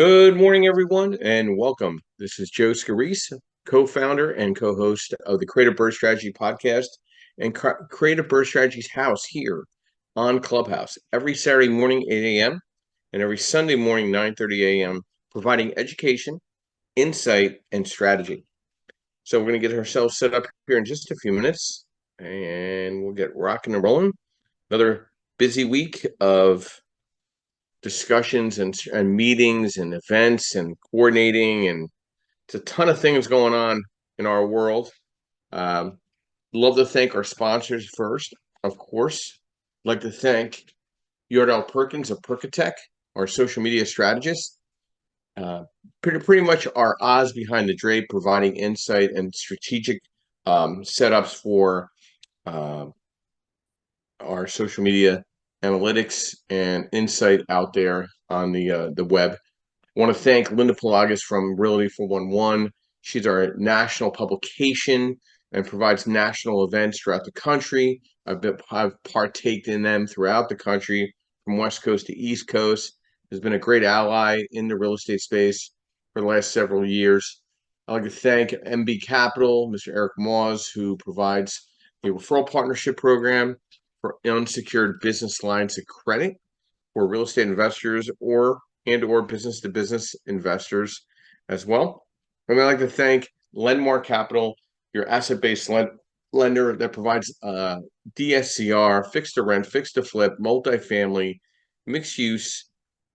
Good morning, everyone, and welcome. This is Joe Scarice, co-founder and co-host of the Creative Birth Strategy podcast and Creative Birth Strategies house here on Clubhouse every Saturday morning, 8 a.m. and every Sunday morning, 9:30 a.m., providing education, insight, and strategy. So we're going to get ourselves set up here in just a few minutes, and we'll get rocking and rolling. Another busy week of discussions and meetings and events and coordinating, and it's a ton of things going on in our world. Love to thank our sponsors first, of course. I'd like to thank Yordell Perkins of Perkatech, our social media strategist. Pretty much our Oz behind the drape, providing insight and strategic setups for our social media analytics and insight out there on the web. I want to thank Linda Pelagas from Realty 411. She's our national publication and provides national events throughout the country. I've partaken in them throughout the country, from West Coast to East Coast. Has been a great ally in the real estate space for the last several years. I'd like to thank MB Capital, Mr. Eric Moss, who provides a referral partnership program for unsecured business lines of credit for real estate investors or business to business investors as well. And I'd like to thank Lendmark Capital, your asset-based lender that provides DSCR, fixed to rent, fixed to flip, multifamily, mixed use,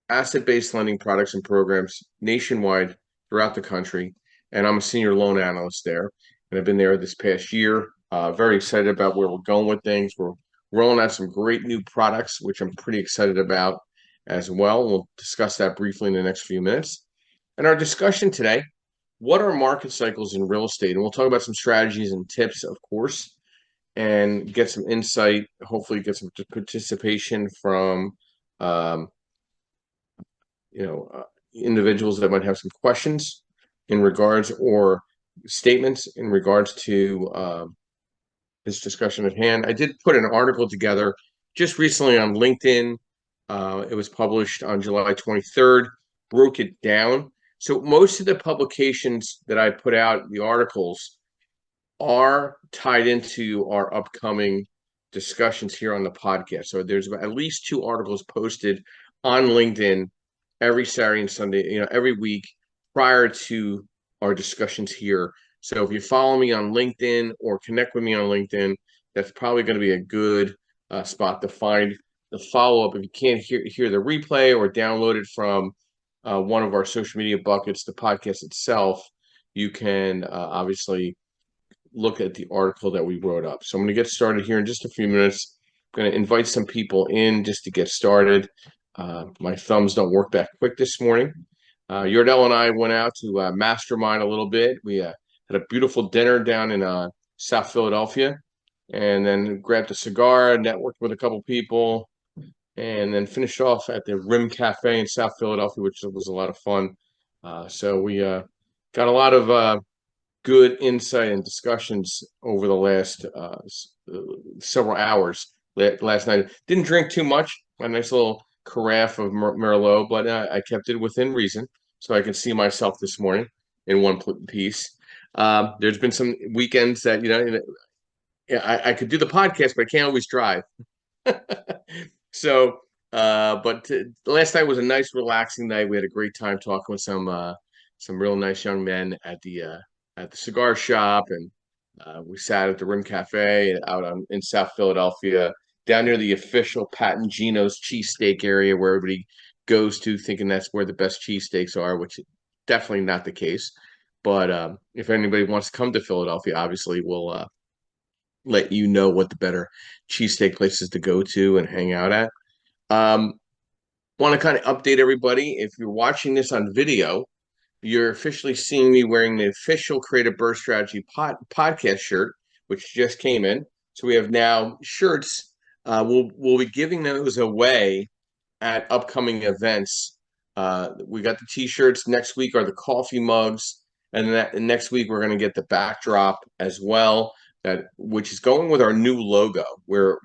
asset-based lending products and programs nationwide throughout the country. And I'm a senior loan analyst there, and I've been there this past year. Very excited about where we're going with things. We're rolling out some great new products, which I'm pretty excited about as well. We'll discuss that briefly in the next few minutes. And our discussion today, what are market cycles in real estate? And we'll talk about some strategies and tips, of course, and get some insight, hopefully get some participation from individuals that might have some questions in regards or statements in regards to this discussion at hand. I did put an article together just recently on LinkedIn. It was published on July 23rd, broke it down. So most of the publications that I put out, the articles, are tied into our upcoming discussions here on the podcast. So there's at least 2 articles posted on LinkedIn every Saturday and Sunday, every week prior to our discussions here. So if you follow me on LinkedIn or connect with me on LinkedIn, that's probably going to be a good spot to find the follow-up. If you can't hear the replay or download it from one of our social media buckets, the podcast itself, you can obviously look at the article that we wrote up. So I'm going to get started here in just a few minutes. I'm going to invite some people in just to get started. My thumbs don't work that quick this morning. Yordell and I went out to mastermind a little bit. We had a beautiful dinner down in South Philadelphia, and then grabbed a cigar, networked with a couple people, and then finished off at the Rim Cafe in South Philadelphia, which was a lot of fun. So we got a lot of good insight and discussions over the last several hours last night. Didn't drink too much, a nice little carafe of Merlot, but I kept it within reason so I could see myself this morning in one piece. There's been some weekends that, I could do the podcast, but I can't always drive. So, but last night was a nice, relaxing night. We had a great time talking with some real nice young men at the cigar shop, and we sat at the Rim Cafe out in South Philadelphia, down near the official Pat and Gino's cheesesteak area where everybody goes to thinking that's where the best cheesesteaks are, which is definitely not the case. But if anybody wants to come to Philadelphia, obviously we'll let you know what the better cheesesteak places to go to and hang out at. Want to kind of update everybody. If you're watching this on video, you're officially seeing me wearing the official Creative Birth Strategy podcast shirt, which just came in. So we have now shirts. We'll be giving those away at upcoming events. We got the t-shirts. Next week are the coffee mugs, and next week we're going to get the backdrop as well. Which is going with our new logo. We're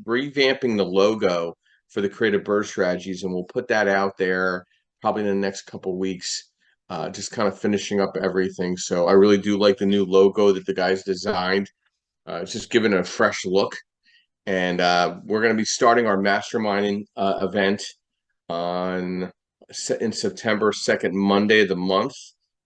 revamping the logo for the Creative Birth Strategies, and we'll put that out there probably in the next couple of weeks, just kind of finishing up everything. So I really do like the new logo that the guys designed. It's just giving it a fresh look. And we're going to be starting our masterminding event on in September, second Monday of the month,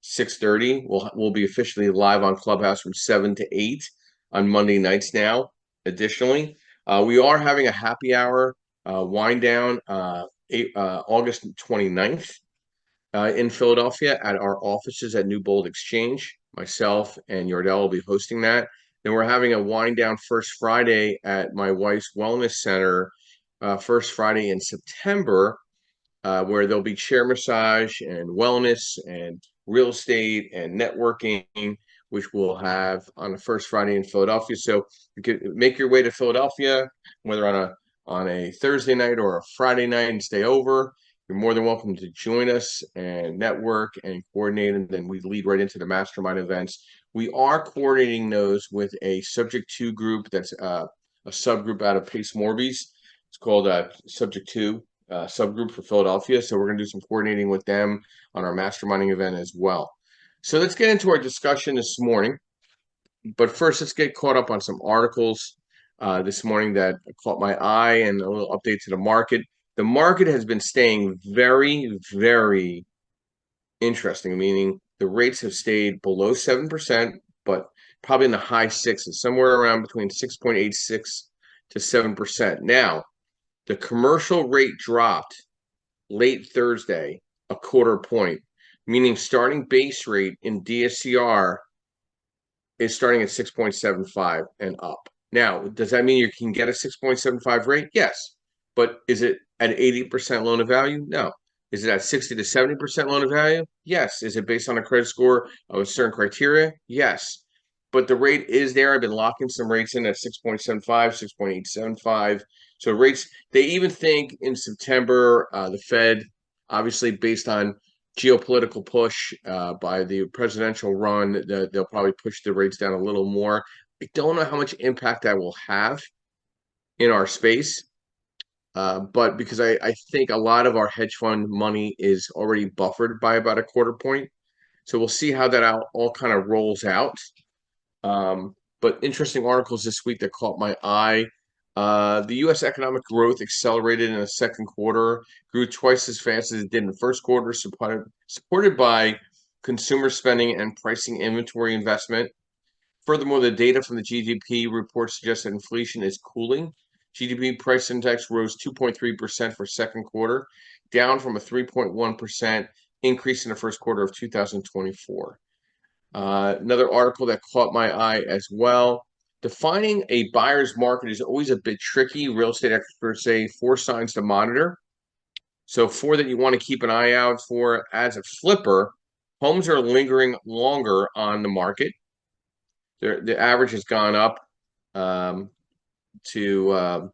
6:30. We'll be officially live on Clubhouse from 7 to 8 on Monday nights now. Additionally, we are having a happy hour wind down August 29th in Philadelphia at our offices at New Bold Exchange. Myself and Yordell will be hosting that. Then we're having a wind down first Friday at my wife's wellness center, first Friday in September, where there'll be chair massage and wellness and real estate and networking, which we'll have on the first Friday in Philadelphia. So you can make your way to Philadelphia, whether on a Thursday night or a Friday night, and stay over. You're more than welcome to join us and network and coordinate, and then we lead right into the mastermind events. We are coordinating those with a subject to group that's a subgroup out of Pace Morbies. It's called Subject to subgroup for Philadelphia. So we're going to do some coordinating with them on our masterminding event as well. So let's get into our discussion this morning. But first, let's get caught up on some articles this morning that caught my eye and a little update to the market. The market has been staying very, very interesting, meaning the rates have stayed below 7%, but probably in the high sixes, somewhere around between 6.86 to 7%. Now, the commercial rate dropped late Thursday, a quarter point, meaning starting base rate in DSCR is starting at 6.75 and up. Now, does that mean you can get a 6.75 rate? Yes. But is it at 80% loan to value? No. Is it at 60 to 70% loan to value? Yes. Is it based on a credit score of a certain criteria? Yes. But the rate is there. I've been locking some rates in at 6.75, 6.875. So rates, they even think in September, the Fed, obviously based on geopolitical push by the presidential run, they'll probably push the rates down a little more. I don't know how much impact that will have in our space, but because I think a lot of our hedge fund money is already buffered by about a quarter point. So we'll see how that all kind of rolls out. But interesting articles this week that caught my eye. The U.S. economic growth accelerated in the second quarter, grew twice as fast as it did in the first quarter, supported by consumer spending and pricing inventory investment. Furthermore, the data from the GDP report suggests that inflation is cooling. GDP price index rose 2.3% for second quarter, down from a 3.1% increase in the first quarter of 2024. Another article that caught my eye as well. Defining a buyer's market is always a bit tricky. Real estate experts say 4 signs to monitor. So 4 that you want to keep an eye out for as a flipper. Homes are lingering longer on the market. The average has gone up to a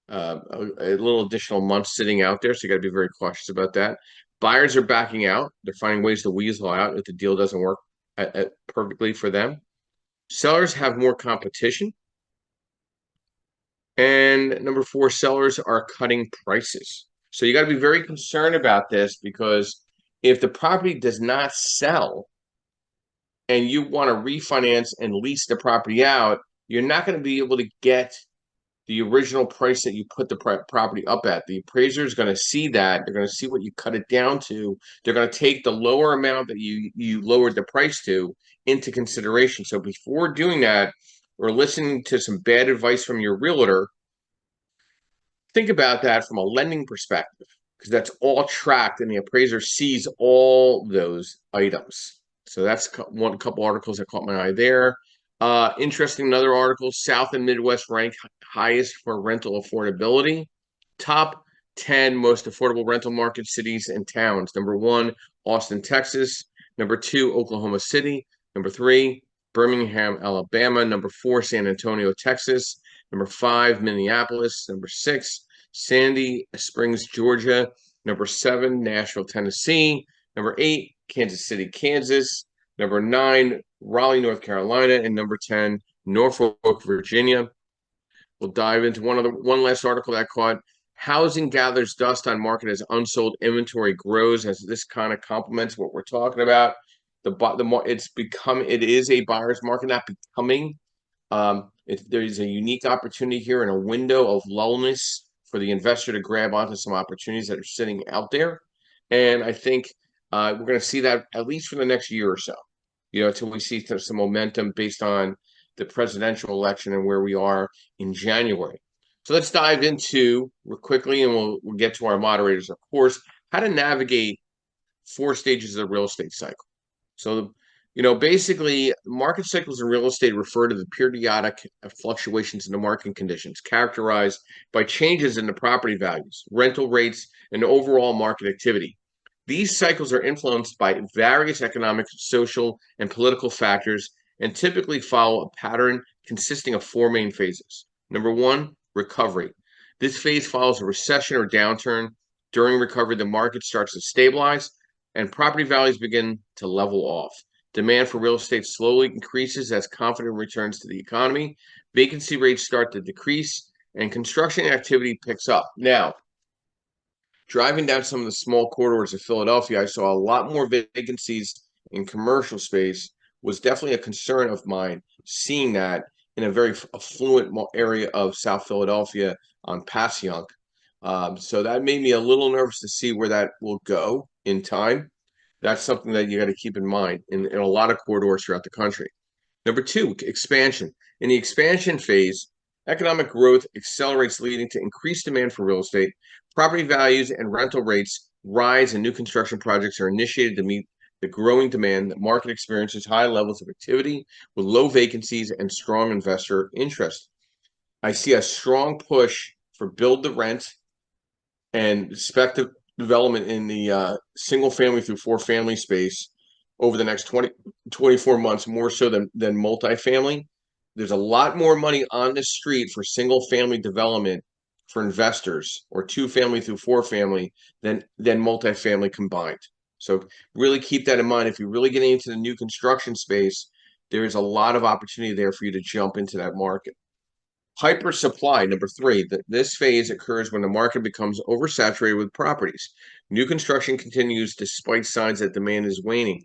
little additional month sitting out there. So you got to be very cautious about that. Buyers are backing out. They're finding ways to weasel out if the deal doesn't work perfectly for them. Sellers have more competition. And number 4, sellers are cutting prices. So you got to be very concerned about this, because if the property does not sell and you want to refinance and lease the property out, you're not going to be able to get the original price that you put the property up at. The appraiser is going to see that. They're going to see what you cut it down to. They're going to take the lower amount that you lowered the price to into consideration. So before doing that, or listening to some bad advice from your realtor, think about that from a lending perspective, because that's all tracked and the appraiser sees all those items. So that's one couple articles that caught my eye there. Interesting, another article, South and Midwest rank highest for rental affordability. Top 10 most affordable rental market cities and towns. Number 1, Austin, Texas. Number 2, Oklahoma City. Number 3, Birmingham, Alabama. Number 4, San Antonio, Texas. Number 5, Minneapolis. Number 6, Sandy Springs, Georgia. Number 7, Nashville, Tennessee. Number 8, Kansas City, Kansas. Number 9, Raleigh, North Carolina. And number 10, Norfolk, Virginia. We'll dive into one last article that caught Housing gathers dust on market as unsold inventory grows, as this kind of complements what we're talking about. It is a buyer's market, not becoming. There is a unique opportunity here and a window of lullness for the investor to grab onto some opportunities that are sitting out there. And I think we're going to see that at least for the next year or so, until we see some momentum based on the presidential election and where we are in January. So let's dive into real quickly, and we'll get to our moderators, of course, how to navigate 4 stages of the real estate cycle. So, basically, market cycles in real estate refer to the periodic fluctuations in the market conditions characterized by changes in the property values, rental rates, and overall market activity. These cycles are influenced by various economic, social, and political factors and typically follow a pattern consisting of 4 main phases. Number one, recovery. This phase follows a recession or downturn. During recovery, the market starts to stabilize and property values begin to level off. Demand for real estate slowly increases as confidence returns to the economy. Vacancy rates start to decrease and construction activity picks up. Now, driving down some of the small corridors of Philadelphia, I saw a lot more vacancies in commercial space. Was definitely a concern of mine, seeing that in a very affluent area of South Philadelphia on Passyunk. So that made me a little nervous to see where that will go in time. That's something that you got to keep in mind in a lot of corridors throughout the country. Number two, expansion. In the expansion phase, economic growth accelerates, leading to increased demand for real estate. Property values and rental rates rise, and new construction projects are initiated to meet the growing demand. The market experiences high levels of activity with low vacancies and strong investor interest. I see a strong push for build to rent and spec development in the single family through 4 family space over the next 24 months, more so than multifamily. There's a lot more money on the street for single family development for investors, or 2 family through 4 family, than multifamily combined. So really keep that in mind. If you're really getting into the new construction space, there is a lot of opportunity there for you to jump into that market. Hypersupply, number three. This phase occurs when the market becomes oversaturated with properties. New construction continues despite signs that demand is waning.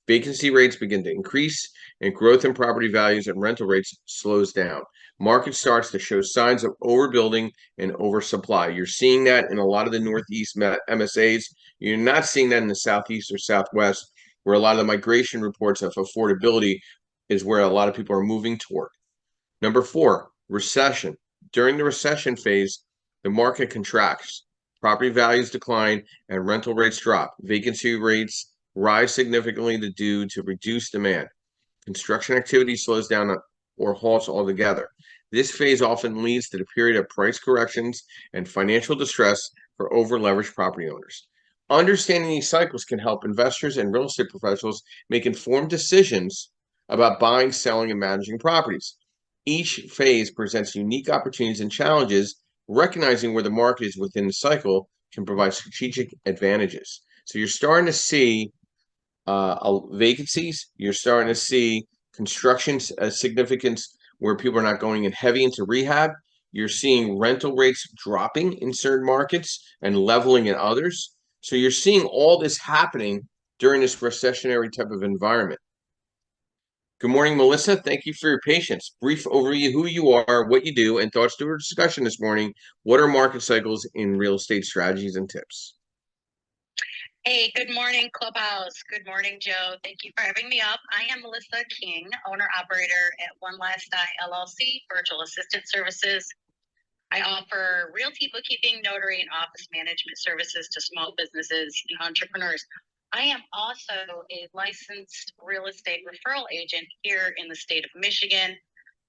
Vacancy rates begin to increase, and growth in property values and rental rates slows down. Market starts to show signs of overbuilding and oversupply. You're seeing that in a lot of the Northeast MSAs. You're not seeing that in the Southeast or Southwest, where a lot of the migration reports of affordability is where a lot of people are moving toward. Number four, recession. During the recession phase, the market contracts. Property values decline and rental rates drop. Vacancy rates rise significantly due to reduced demand. Construction activity slows down or halts altogether. This phase often leads to the period of price corrections and financial distress for over-leveraged property owners. Understanding these cycles can help investors and real estate professionals make informed decisions about buying, selling, and managing properties. Each phase presents unique opportunities and challenges. Recognizing where the market is within the cycle can provide strategic advantages. So you're starting to see vacancies. You're starting to see construction significance where people are not going in heavy into rehab. You're seeing rental rates dropping in certain markets and leveling in others. So you're seeing all this happening during this recessionary type of environment. Good morning, Melissa. Thank you for your patience. Brief overview, who you are, what you do, and thoughts to our discussion this morning. What are market cycles in real estate strategies and tips? Hey, good morning, Clubhouse. Good morning, Joe. Thank you for having me up. I am Melissa King, owner-operator at One Last Eye LLC, Virtual Assistant Services. I offer realty, bookkeeping, notary, and office management services to small businesses and entrepreneurs. I am also a licensed real estate referral agent here in the state of Michigan,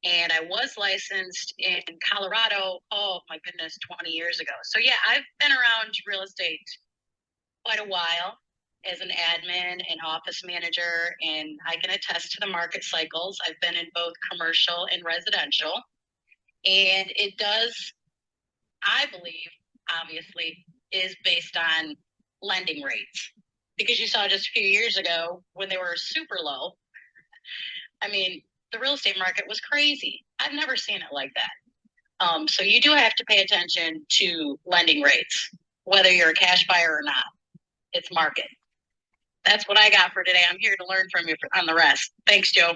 and I was licensed in Colorado, oh my goodness, 20 years ago. So yeah, I've been around real estate quite a while as an admin and office manager, and I can attest to the market cycles. I've been in both commercial and residential, and it does, I believe, obviously, is based on lending rates. Because you saw just a few years ago when they were super low, I mean, the real estate market was crazy. I've never seen it like that. So you do have to pay attention to lending rates, whether you're a cash buyer or not. It's market. That's what I got for today. I'm here to learn from you on the rest. Thanks, Joe.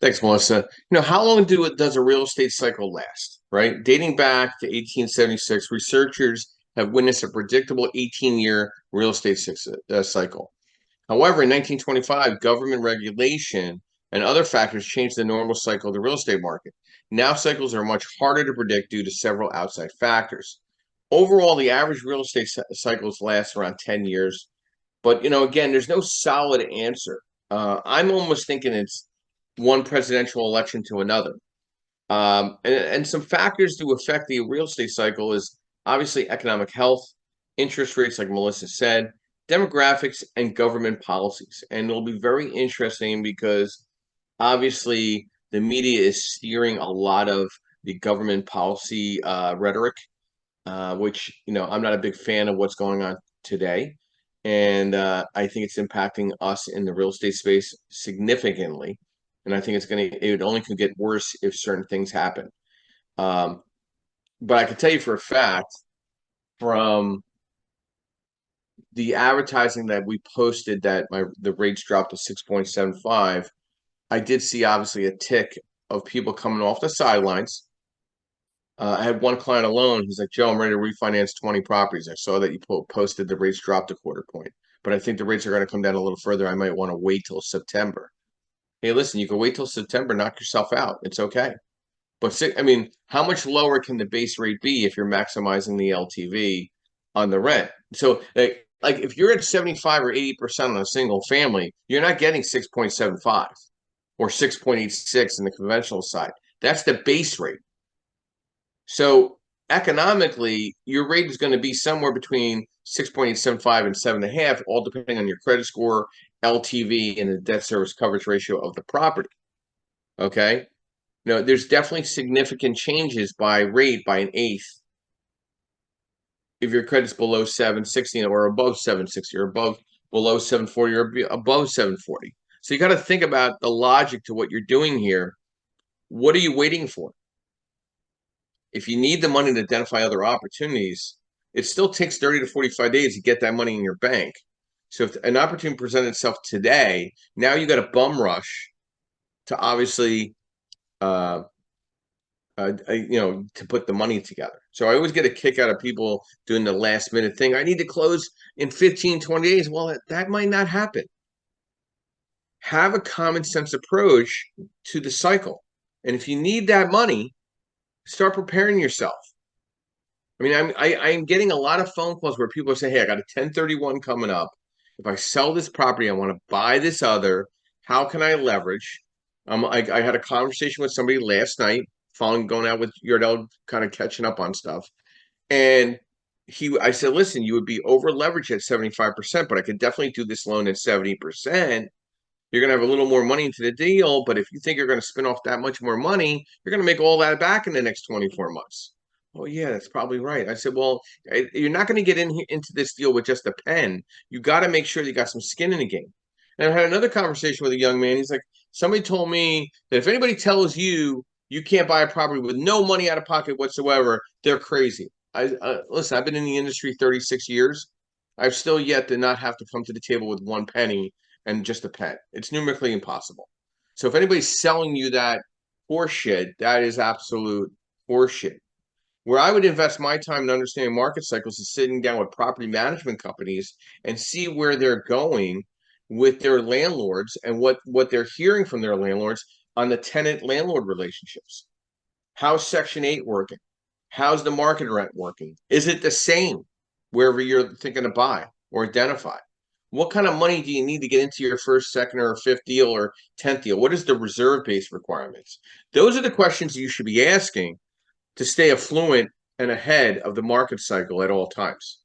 Thanks, Melissa. How long does a real estate cycle last, right? Dating back to 1876, researchers have witnessed a predictable 18-year real estate cycle. However, in 1925, government regulation and other factors changed the normal cycle of the real estate market. Now cycles are much harder to predict due to several outside factors. Overall, the average real estate cycles last around 10 years. But, again, there's no solid answer. I'm almost thinking it's one presidential election to another. And some factors to affect the real estate cycle is obviously economic health, interest rates, like Melissa said, demographics, and government policies. And it'll be very interesting because obviously the media is steering a lot of the government policy rhetoric, which, I'm not a big fan of what's going on today. And I think it's impacting us in the real estate space significantly. And I think it only can get worse if certain things happen. But I can tell you for a fact from the advertising that we posted that the rates dropped to 6.75, I did see obviously a tick of people coming off the sidelines. I had one client alone. He's like, Joe, I'm ready to refinance 20 properties. I saw that you posted the rates dropped a quarter point, but I think the rates are going to come down a little further. I might want to wait till September. Hey, listen, you can wait till September, knock yourself out. It's okay. But how much lower can the base rate be if you're maximizing the LTV on the rent? So, like if you're at 75 or 80% on a single family, you're not getting 6.75 or 6.86 in the conventional side. That's the base rate. So economically, your rate is going to be somewhere between 6.875 and 7.5, all depending on your credit score, LTV, and the debt service coverage ratio of the property. Okay. There's definitely significant changes by rate by an eighth. If your credit's below 760 or above 760 or below 740 or above 740. So you got to think about the logic to what you're doing here. What are you waiting for? If you need the money to identify other opportunities, it still takes 30 to 45 days to get that money in your bank. So if an opportunity presented itself today, now you got a bum rush to obviously to put the money together. So I always get a kick out of people doing the last minute thing. I need to close in 15, 20 days. Well, that might not happen. Have a common sense approach to the cycle. And if you need that money, start preparing yourself. I'm getting a lot of phone calls where people say, hey, I got a 1031 coming up. If I sell this property, I want to buy this other. How can I leverage? I had a conversation with somebody last night, going out with Yardell, kind of catching up on stuff. And I said, listen, you would be over leveraged at 75%, but I could definitely do this loan at 70%. You're going to have a little more money into the deal, but if you think you're going to spin off that much more money, you're going to make all that back in the next 24 months. Oh, yeah, that's probably right. I said, well, you're not going to get into this deal with just a pen. You got to make sure you got some skin in the game. And I had another conversation with a young man. He's like, somebody told me that if anybody tells you you can't buy a property with no money out of pocket whatsoever, they're crazy. Listen, I've been in the industry 36 years. I've still yet to not have to come to the table with one penny and just a pen. It's numerically impossible. So if anybody's selling you that horseshit, that is absolute horseshit. Where I would invest my time in understanding market cycles is sitting down with property management companies and see where they're going with their landlords and what they're hearing from their landlords on the tenant-landlord relationships. How's Section 8 working? How's the market rent working? Is it the same wherever you're thinking to buy or identify? What kind of money do you need to get into your first, second, or fifth deal or 10th deal? What is the reserve-based requirements? Those are the questions you should be asking to stay affluent and ahead of the market cycle at all times.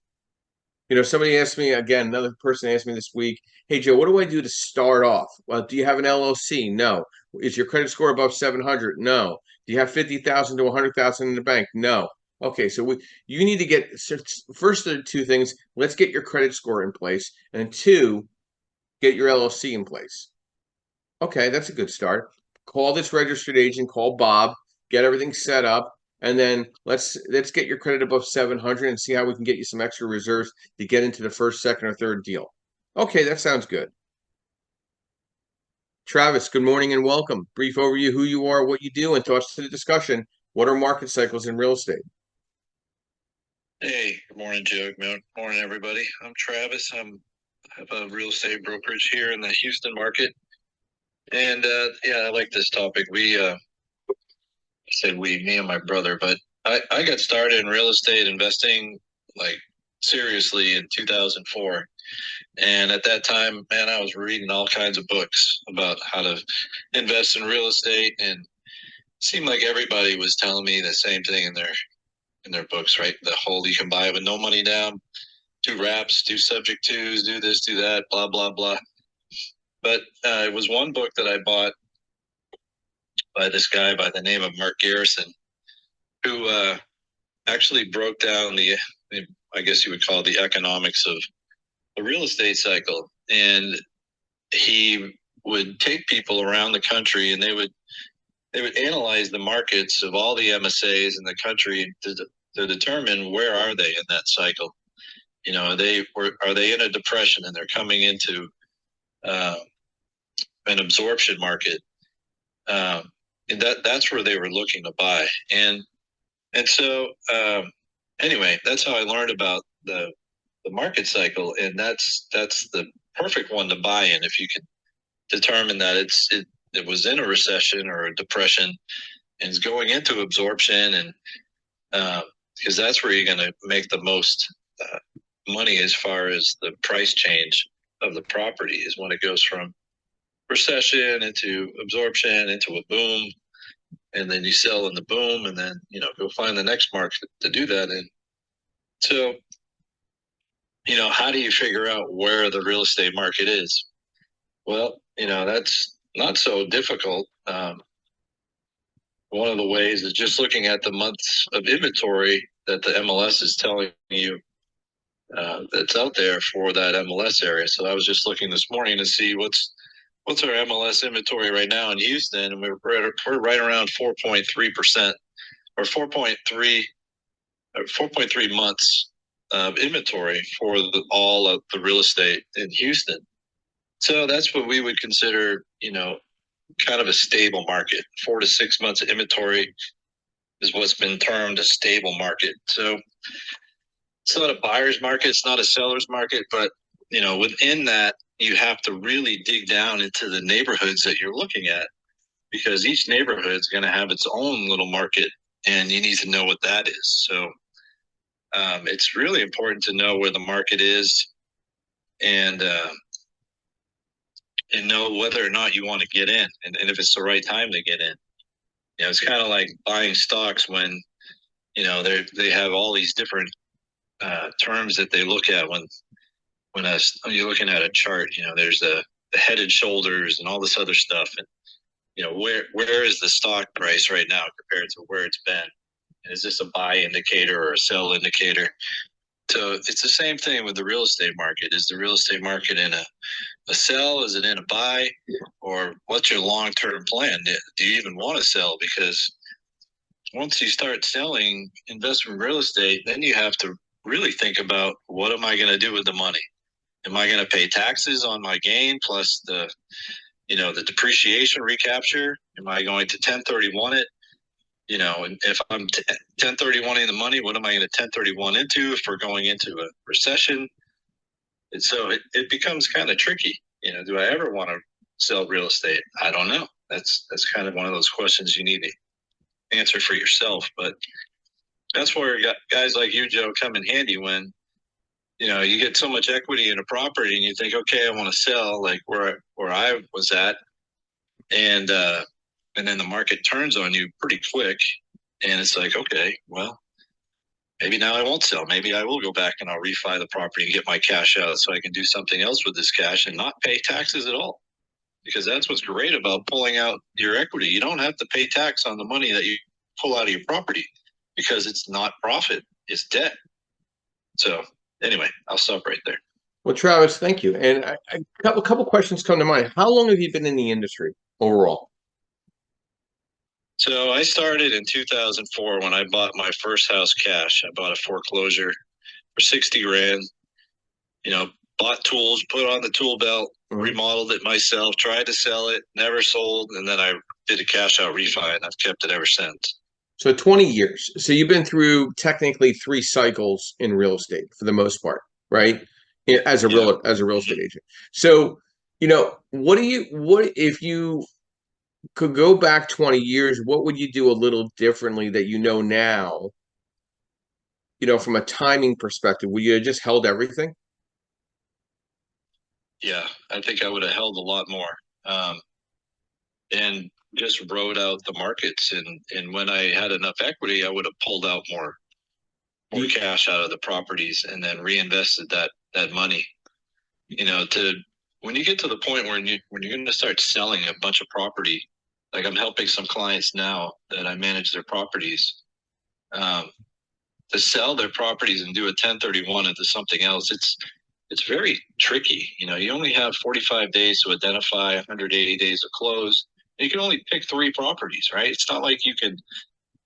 Somebody asked me, again, another person asked me this week, hey, Joe, what do I do to start off? Well, do you have an LLC? No. Is your credit score above 700? No. Do you have 50,000 to 100,000 in the bank? No. Okay, so you need to get, first of the two things, let's get your credit score in place. And two, get your LLC in place. Okay, that's a good start. Call this registered agent, call Bob, get everything set up, and then let's get your credit above 700 and see how we can get you some extra reserves to get into the first, second, or third deal. Okay, that sounds good. Travis, good morning and welcome. Brief overview, who you are, what you do, and thoughts to the discussion. What are market cycles in real estate? Hey, good morning, Joe. Good morning, everybody. I'm Travis. I have a real estate brokerage here in the Houston market. And yeah, I like this topic. I said me and my brother, but I got started in real estate investing like seriously in 2004. And at that time, man, I was reading all kinds of books about how to invest in real estate, and it seemed like everybody was telling me the same thing in their books, right? The whole, you can buy it with no money down, do wraps, do subject twos, do this, do that, blah, blah, blah. But it was one book that I bought by this guy by the name of Mark Garrison, who actually broke down I guess you would call it the economics of the real estate cycle. And he would take people around the country, and they would analyze the markets of all the MSAs in the country to determine where are they in that cycle. You know, are they in a depression and they're coming into an absorption market? And that's where they were looking to buy. And so anyway, that's how I learned about the market cycle, and that's the perfect one to buy in if you can determine that it was in a recession or a depression and is going into absorption, and because that's where you're going to make the most money as far as the price change of the property is when it goes from recession into absorption into a boom, and then you sell in the boom, and then go find the next market to do that in. So how do you figure out where the real estate market is? Well, that's not so difficult. One of the ways is just looking at the months of inventory that the MLS is telling you that's out there for that MLS area. So I was just looking this morning to see what's our MLS inventory right now in Houston, and we're right around 4.3% or 4.3 months of inventory for all of the real estate in Houston. So that's what we would consider, kind of a stable market. 4 to 6 months of inventory is what's been termed a stable market. So it's not a buyer's market, it's not a seller's market, but within that, you have to really dig down into the neighborhoods that you're looking at, because each neighborhood is going to have its own little market, and you need to know what that is. So it's really important to know where the market is, and know whether or not you want to get in, and if it's the right time to get in. It's kind of like buying stocks when they have all these different terms that they look at when you're looking at a chart. There's the head and shoulders and all this other stuff, and where is the stock price right now compared to where it's been? And is this a buy indicator or a sell indicator? So it's the same thing with the real estate market. Is the real estate market in a sell? Is it in a buy? Or what's your long-term plan? Do you even want to sell? Because once you start selling investment real estate, then you have to really think about, what am I going to do with the money? Am I going to pay taxes on my gain plus the depreciation recapture? Am I going to 1031 it? And if I'm 1031ing the money, what am I going to 1031 into if we're going into a recession? And so it becomes kind of tricky. Do I ever want to sell real estate? I don't know. That's kind of one of those questions you need to answer for yourself. But that's where guys like you, Joe, come in handy when you get so much equity in a property and you think, okay, I want to sell, like where I was at, and then the market turns on you pretty quick, and it's like, okay, well, maybe now I won't sell. Maybe I will go back and I'll refi the property and get my cash out so I can do something else with this cash and not pay taxes at all. Because that's what's great about pulling out your equity. You don't have to pay tax on the money that you pull out of your property, because it's not profit, it's debt. So anyway, I'll stop right there. Well, Travis, thank you. And a couple questions come to mind. How long have you been in the industry overall? So I started in 2004 when I bought my first house cash. I bought a foreclosure for 60 grand. You know, bought tools, put on the tool belt, remodeled it myself, tried to sell it, never sold, and then I did a cash out refi, and I've kept it ever since. So 20 years. So you've been through technically 3 cycles in real estate for the most part, right? As a real estate agent. So, what if you could go back 20 years, what would you do a little differently that you know now, from a timing perspective? Would you have just held everything? Yeah, I think I would have held a lot more, and just rode out the markets. And when I had enough equity, I would have pulled out more cash out of the properties and then reinvested that money. To when you get to the point where when you're going to start selling a bunch of property, like I'm helping some clients now that I manage their properties, to sell their properties and do a 1031 into something else. It's very tricky. You only have 45 days to identify, 180 days to close. You can only pick 3 properties, right? It's not like you can,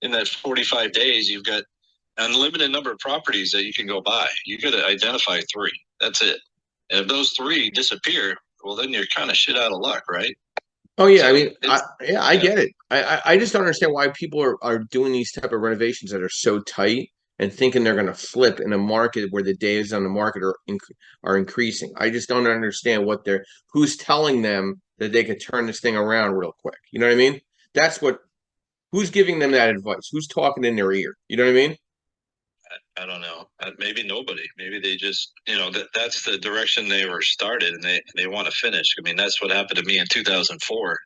in that 45 days, you've got unlimited number of properties that you can go buy. You got to identify 3. That's it. And if those 3 disappear, well, then you're kind of shit out of luck, right? Oh yeah, So I mean, I get it. I just don't understand why people are doing these type of renovations that are so tight and thinking they're going to flip in a market where the days on the market are increasing. I just don't understand who's telling them that they could turn this thing around real quick. You know what I mean? Who's giving them that advice? Who's talking in their ear? You know what I mean? I don't know. Maybe nobody. Maybe they just, that's the direction they were started, and they want to finish. I mean, that's what happened to me in 2004.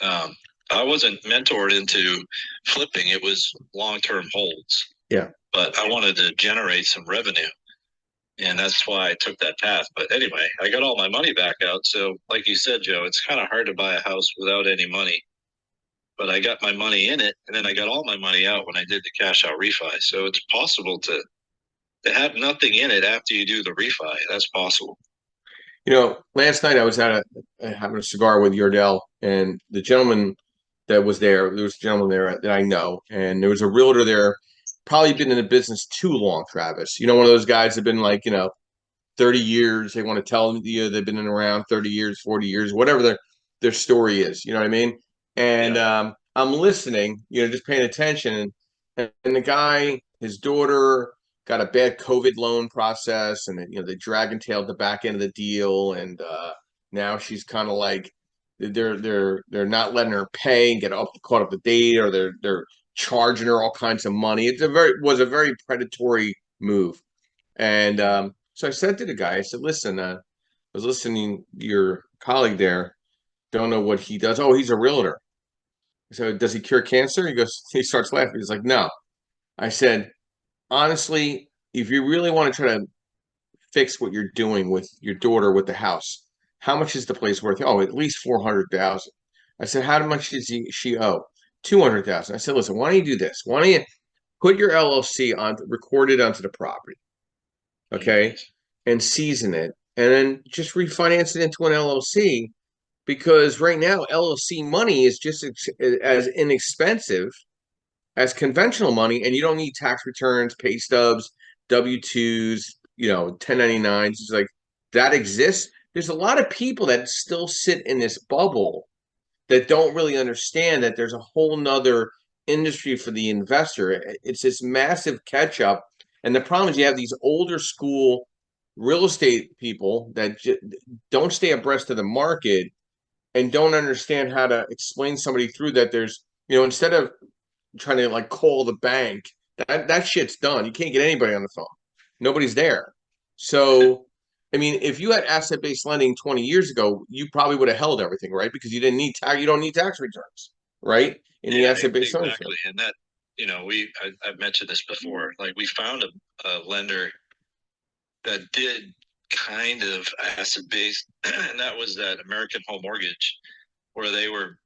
I wasn't mentored into flipping. It was long-term holds. Yeah. But I wanted to generate some revenue, and that's why I took that path. But anyway, I got all my money back out. So like you said, Joe, it's kind of hard to buy a house without any money. But I got my money in it, and then I got all my money out when I did the cash out refi. So it's possible to have nothing in it after you do the refi. That's possible. Last night I was having a cigar with Yardell, and the gentleman that was there was a gentleman there that I know, and there was a realtor there, probably been in the business too long, Travis. One of those guys that have been like, 30 years. They want to tell you they've been in around 30 years, 40 years, whatever their story is. You know what I mean? And I'm listening, just paying attention. And the guy, his daughter got a bad COVID loan process, and they dragon tailed the back end of the deal, and now she's kind of like they're not letting her pay and get caught up to date, or they're charging her all kinds of money. Was a very predatory move, and so I said to the guy, I said, "Listen, I was listening to your colleague there. Don't know what he does. Oh, he's a realtor. So does he cure cancer?" He starts laughing. He's like, "No." I said, "Honestly, if you really want to try to fix what you're doing with your daughter with the house, how much is the place worth?" "Oh, at least 400,000." I said, "How much does she owe?" 200,000. I said, "Listen, why don't you do this? Why don't you put your LLC recorded onto the property, okay, and season it, and then just refinance it into an LLC, because right now LLC money is just as inexpensive as conventional money, and you don't need tax returns, pay stubs, W-2s, 1099s. It's like that exists. There's a lot of people that still sit in this bubble that don't really understand that there's a whole nother industry for the investor. It's this massive catch up. And the problem is you have these older school real estate people that don't stay abreast of the market and don't understand how to explain somebody through that. There's, instead of trying to like call the bank, that shit's done. You can't get anybody on the phone. Nobody's there. So, I mean, if you had asset-based lending 20 years ago, you probably would have held everything, right? Because you don't need tax returns, right? In the asset-based lending. Exactly. And that, I've mentioned this before. Like, we found a lender that did kind of asset-based, and that was that American Home Mortgage, where they were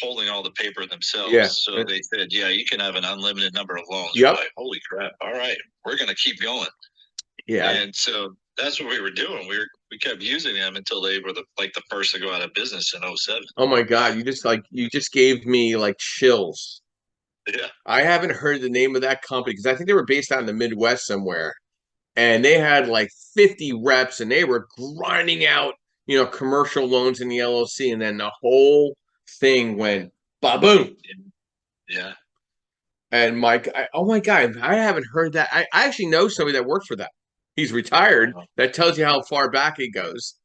holding all the paper themselves. Yeah. So they said, yeah, you can have an unlimited number of loans. Yep. Like, holy crap. All right. We're going to keep going. Yeah. And so that's what we were doing. We we kept using them until they were the first to go out of business in '07. Oh my God, you just gave me like chills. Yeah. I haven't heard the name of that company because I think they were based out in the Midwest somewhere. And they had like 50 reps and they were grinding out, commercial loans in the LLC. And then the whole thing went ba-boom. Yeah. And Mike, oh my God, I haven't heard that. I actually know somebody that worked for that. He's retired. That tells you how far back he goes.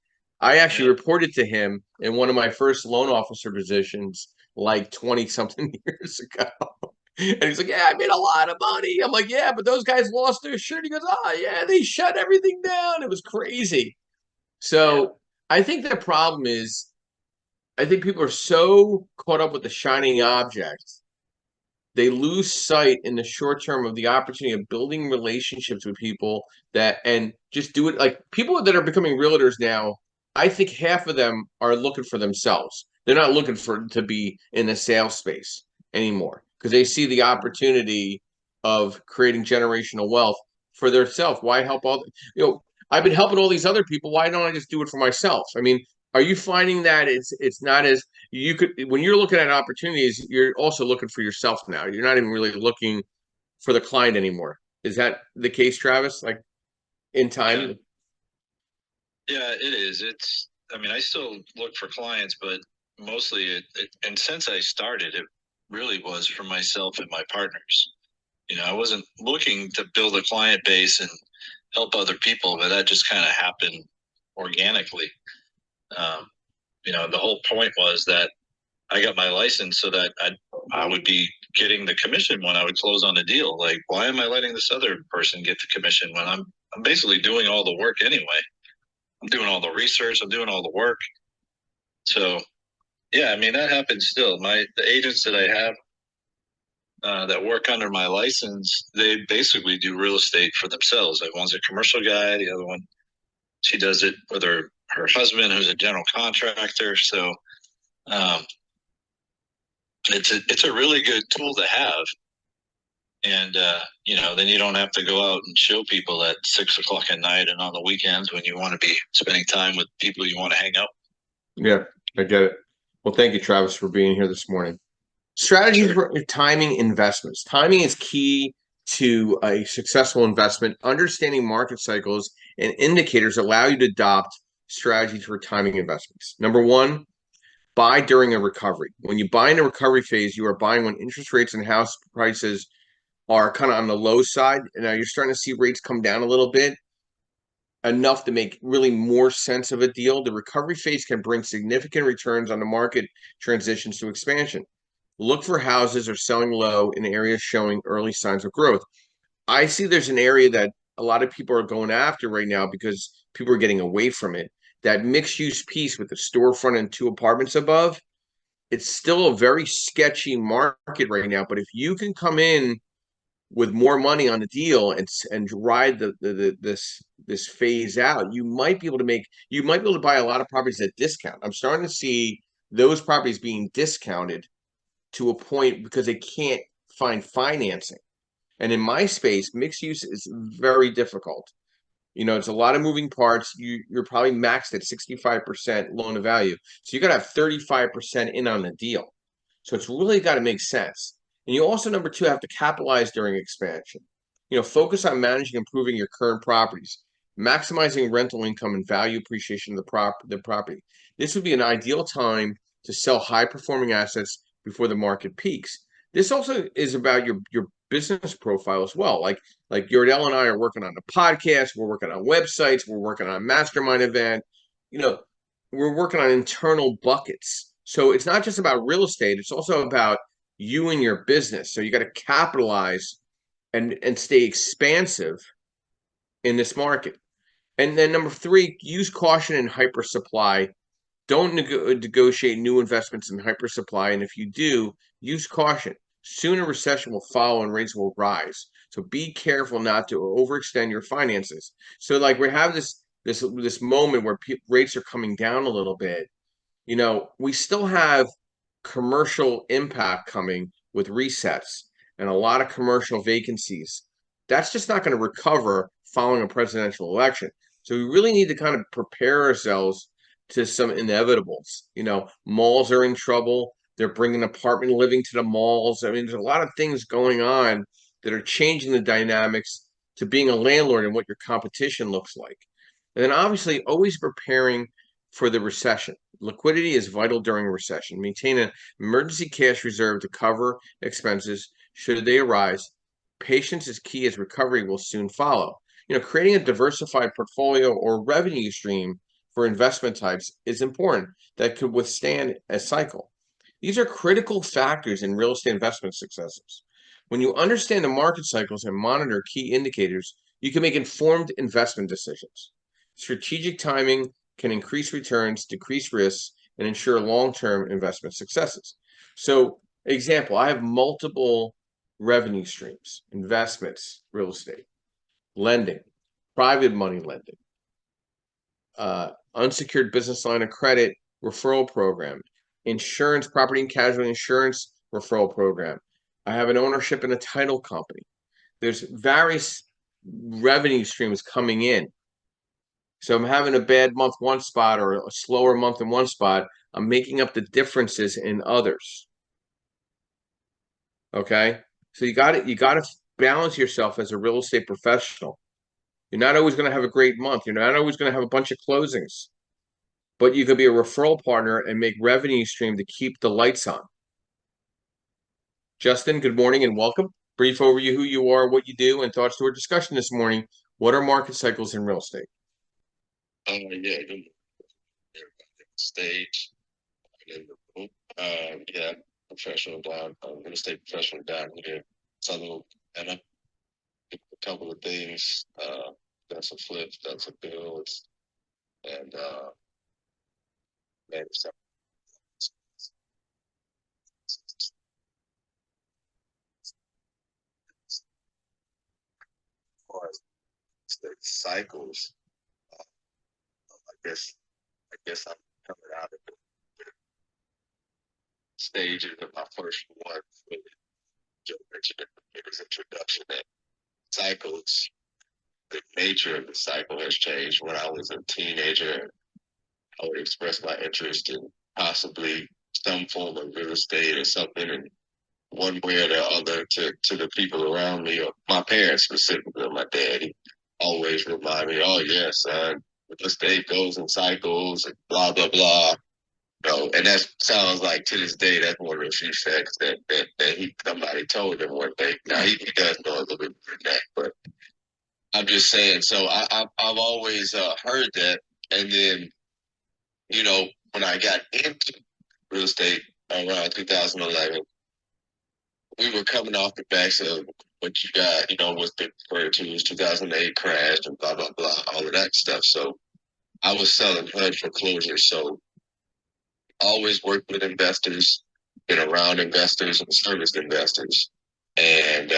I actually reported to him in one of my first loan officer positions like 20 something years ago. And he's like, yeah, I made a lot of money. I'm like, yeah, but those guys lost their shirt. He goes, oh, yeah, they shut everything down. It was crazy. So I think the problem is, I think people are so caught up with the shining object they lose sight in the short term of the opportunity of building relationships with people and just do it. Like people that are becoming realtors now, I think half of them are looking for themselves. They're not looking to be in the sales space anymore because they see the opportunity of creating generational wealth for themselves. Why help I've been helping all these other people. Why don't I just do it for myself? I mean, are you finding that it's not as you could when you're looking at opportunities, you're also looking for yourself now. You're not even really looking for the client anymore. Is that the case, Travis? Like in time? Yeah, it is. I mean, I still look for clients, but mostly and since I started, it really was for myself and my partners. I wasn't looking to build a client base and help other people, but that just kind of happened organically. The whole point was that I got my license so that I would be getting the commission when I would close on a deal. Like, why am I letting this other person get the commission when I'm basically doing all the work anyway? I'm doing all the research. I'm doing all the work. So, yeah, I mean, that happens still. The agents that I have that work under my license, they basically do real estate for themselves. Like one's a commercial guy, the other one, she does it with her husband, who's a general contractor. So, it's a really good tool to have. And, then you don't have to go out and show people at 6 o'clock at night and on the weekends when you want to be spending time with people you want to hang out. Yeah, I get it. Well, thank you, Travis, for being here this morning. Strategies for timing investments. Timing is key to a successful investment. Understanding market cycles and indicators allow you to adopt strategies for timing investments. Number one, buy during a recovery. When you buy in a recovery phase, you are buying when interest rates and house prices are kind of on the low side. And now you're starting to see rates come down a little bit, enough to make really more sense of a deal. The recovery phase can bring significant returns on the market transitions to expansion. Look for houses are selling low in areas showing early signs of growth. I see there's an area that a lot of people are going after right now because people are getting away from it. That mixed use piece with the storefront and 2 apartments above, it's still a very sketchy market right now. But if you can come in with more money on the deal and ride this phase out, you might be able to buy a lot of properties at discount. I'm starting to see those properties being discounted to a point because they can't find financing. And in my space, mixed use is very difficult. It's a lot of moving parts. You're probably maxed at 65% loan to value. So you got to have 35% in on the deal. So it's really got to make sense. And you also, number two, have to capitalize during expansion. Focus on managing, improving your current properties, maximizing rental income and value appreciation of the property. This would be an ideal time to sell high performing assets before the market peaks. This also is about your business profile as well. Like Yordell and I are working on a podcast, we're working on websites, we're working on a mastermind event. We're working on internal buckets. So it's not just about real estate, it's also about you and your business. So you got to capitalize and stay expansive in this market. And then number three, use caution in hypersupply. Don't negotiate new investments in hypersupply. And if you do, use caution. Soon a recession will follow and rates will rise. So be careful not to overextend your finances. So like we have this moment where rates are coming down a little bit. We still have commercial impact coming with resets and a lot of commercial vacancies. That's just not going to recover following a presidential election. So we really need to kind of prepare ourselves to some inevitables. You know, malls are in trouble. They're bringing apartment living to the malls. I mean, there's a lot of things going on that are changing the dynamics to being a landlord and what your competition looks like. And then obviously always preparing for the recession. Liquidity is vital during a recession. Maintain an emergency cash reserve to cover expenses should they arise. Patience is key as recovery will soon follow. You know, creating a diversified portfolio or revenue stream for investment types is important that could withstand a cycle. These are critical factors in real estate investment successes. When you understand the market cycles and monitor key indicators, you can make informed investment decisions. Strategic timing can increase returns, decrease risks, and ensure long-term investment successes. So, example, I have multiple revenue streams, investments, real estate, lending, private money lending, unsecured business line of credit referral program, insurance, property and casualty insurance referral program. I have an ownership in a title company. There's various revenue streams coming in. So I'm having a bad month one spot or a slower month in one spot. I'm making up the differences in others. Okay. So you got to balance yourself as a real estate professional. You're not always going to have a great month. You're not always going to have a bunch of closings, but you could be a referral partner and make revenue stream to keep the lights on. Justin, good morning and welcome. Brief overview who you are, what you do, and thoughts to our discussion this morning. What are market cycles in real estate? Yeah, good morning, everybody. Stage in the room. Yeah, professional down, real estate professional down here, Southern Atlanta. A couple of things. Done some flips, done some builds, and managed some. As far as the cycles, I guess I'm coming out of the stages of my first one. Joe mentioned in his introduction that cycles, the nature of the cycle has changed. When I was a teenager, I would express my interest in possibly some form of real estate or something, and one way or the other to the people around me, or my parents specifically, my daddy always remind me, "Oh yeah, son, real estate goes in cycles and blah blah blah." No, and that sounds like to this day that's one of the few facts that somebody told him one day. Now he does know a little bit more than that, but I'm just saying. So I've always heard that, and then when I got into real estate around 2011, we were coming off the backs of what you got, what's been referred to as 2008 crash and blah blah blah, all of that stuff. So I was selling HUD foreclosures, so always worked with investors, been around investors and serviced investors, and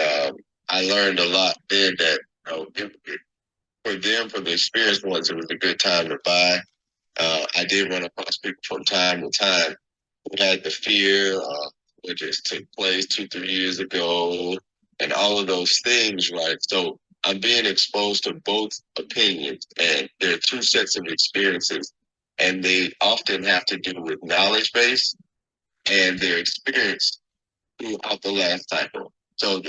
I learned a lot then that for the experienced ones, it was a good time to buy. I did run across people from time to time who had the fear, what just took place 2-3 years ago, and all of those things, right? So I'm being exposed to both opinions, and there are two sets of experiences, and they often have to do with knowledge base and their experience throughout the last cycle. So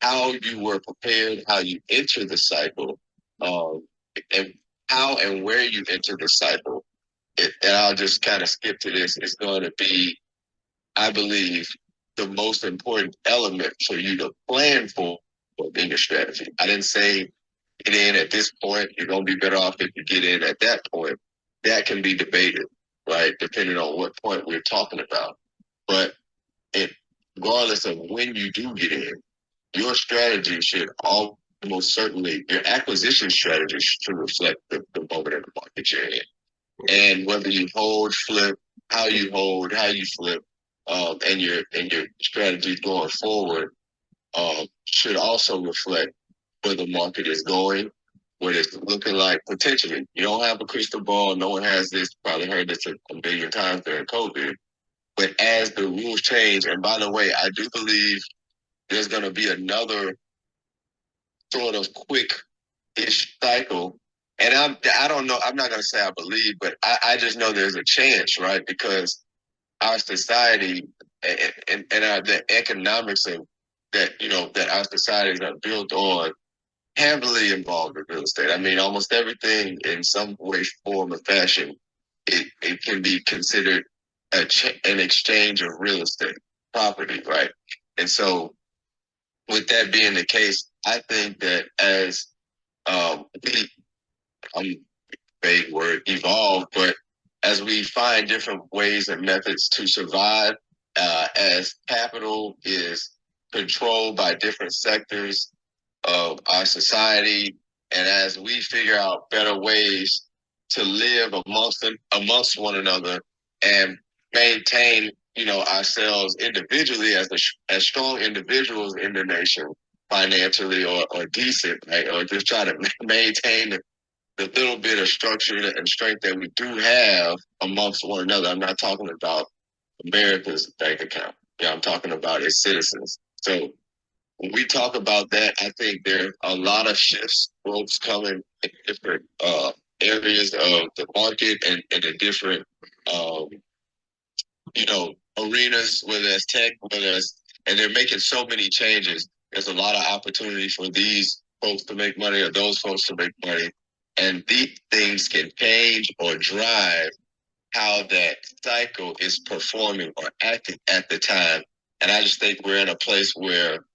how you were prepared, how you enter the cycle, and how and where you enter the cycle. And I'll just kind of skip to this. It's going to be, I believe, the most important element for you to plan for in your strategy. I didn't say get in at this point. You're going to be better off if you get in at that point. That can be debated, right? Depending on what point we're talking about. But regardless of when you do get in, your strategy should almost certainly, your acquisition strategy should reflect the moment in the market you're in. And whether you hold, flip, how you hold, how you flip, and your strategy going forward should also reflect where the market is going, what it's looking like potentially. You don't have a crystal ball. No one has this. Probably heard this a billion times during COVID. But as the rules change, and by the way, I do believe there's going to be another sort of quick-ish cycle And I don't know, I'm not going to say I believe, but I just know there's a chance, right? Because our society the economics of that, that our societies are built on heavily involved with real estate. I mean, almost everything in some way, form, or fashion, it can be considered an exchange of real estate property, right? And so, with that being the case, I think that as we, I'm vague word, evolve, but as we find different ways and methods to survive, as capital is controlled by different sectors of our society, and as we figure out better ways to live amongst one another and maintain, ourselves individually as strong individuals in the nation, financially or decent, right, or just try to maintain the little bit of structure and strength that we do have amongst one another. I'm not talking about America's bank account. Yeah, I'm talking about its citizens. So when we talk about that, I think there are a lot of shifts, growths coming in different areas of the market and the different, um, arenas, whether it's tech, and they're making so many changes. There's a lot of opportunity for these folks to make money or those folks to make money. And these things can change or drive how that cycle is performing or acting at the time. And I just think we're in a place where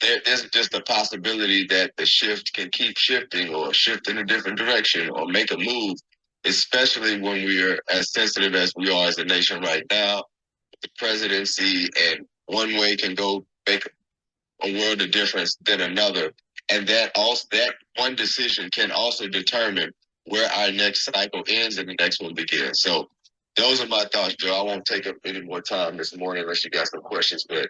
there's just a possibility that the shift can keep shifting or shift in a different direction or make a move, especially when we are as sensitive as we are as a nation right now. The presidency and one way can go make a world of difference than another. And that one decision can also determine where our next cycle ends and the next one begins. So those are my thoughts, Joe. I won't take up any more time this morning unless you got some questions, but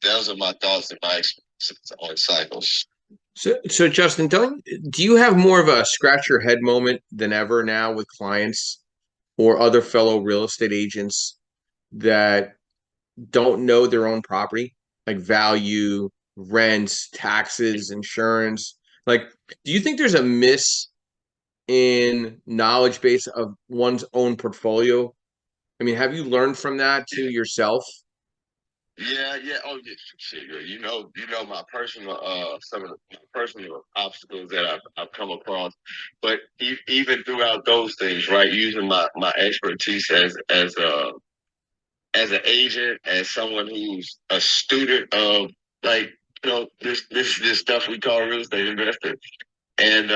those are my thoughts and my experiences on cycles. So Justin, do you have more of a scratch your head moment than ever now with clients or other fellow real estate agents that don't know their own property, like value, rents, taxes, insurance? Like, do you think there's a miss in knowledge base of one's own portfolio? I mean, have you learned from that to yourself? Yeah. Oh, yeah. Shit, my personal, some of my personal obstacles that I've come across, but even throughout those things, right? Using my expertise as an agent, as someone who's a student of like this stuff we call real estate investing, and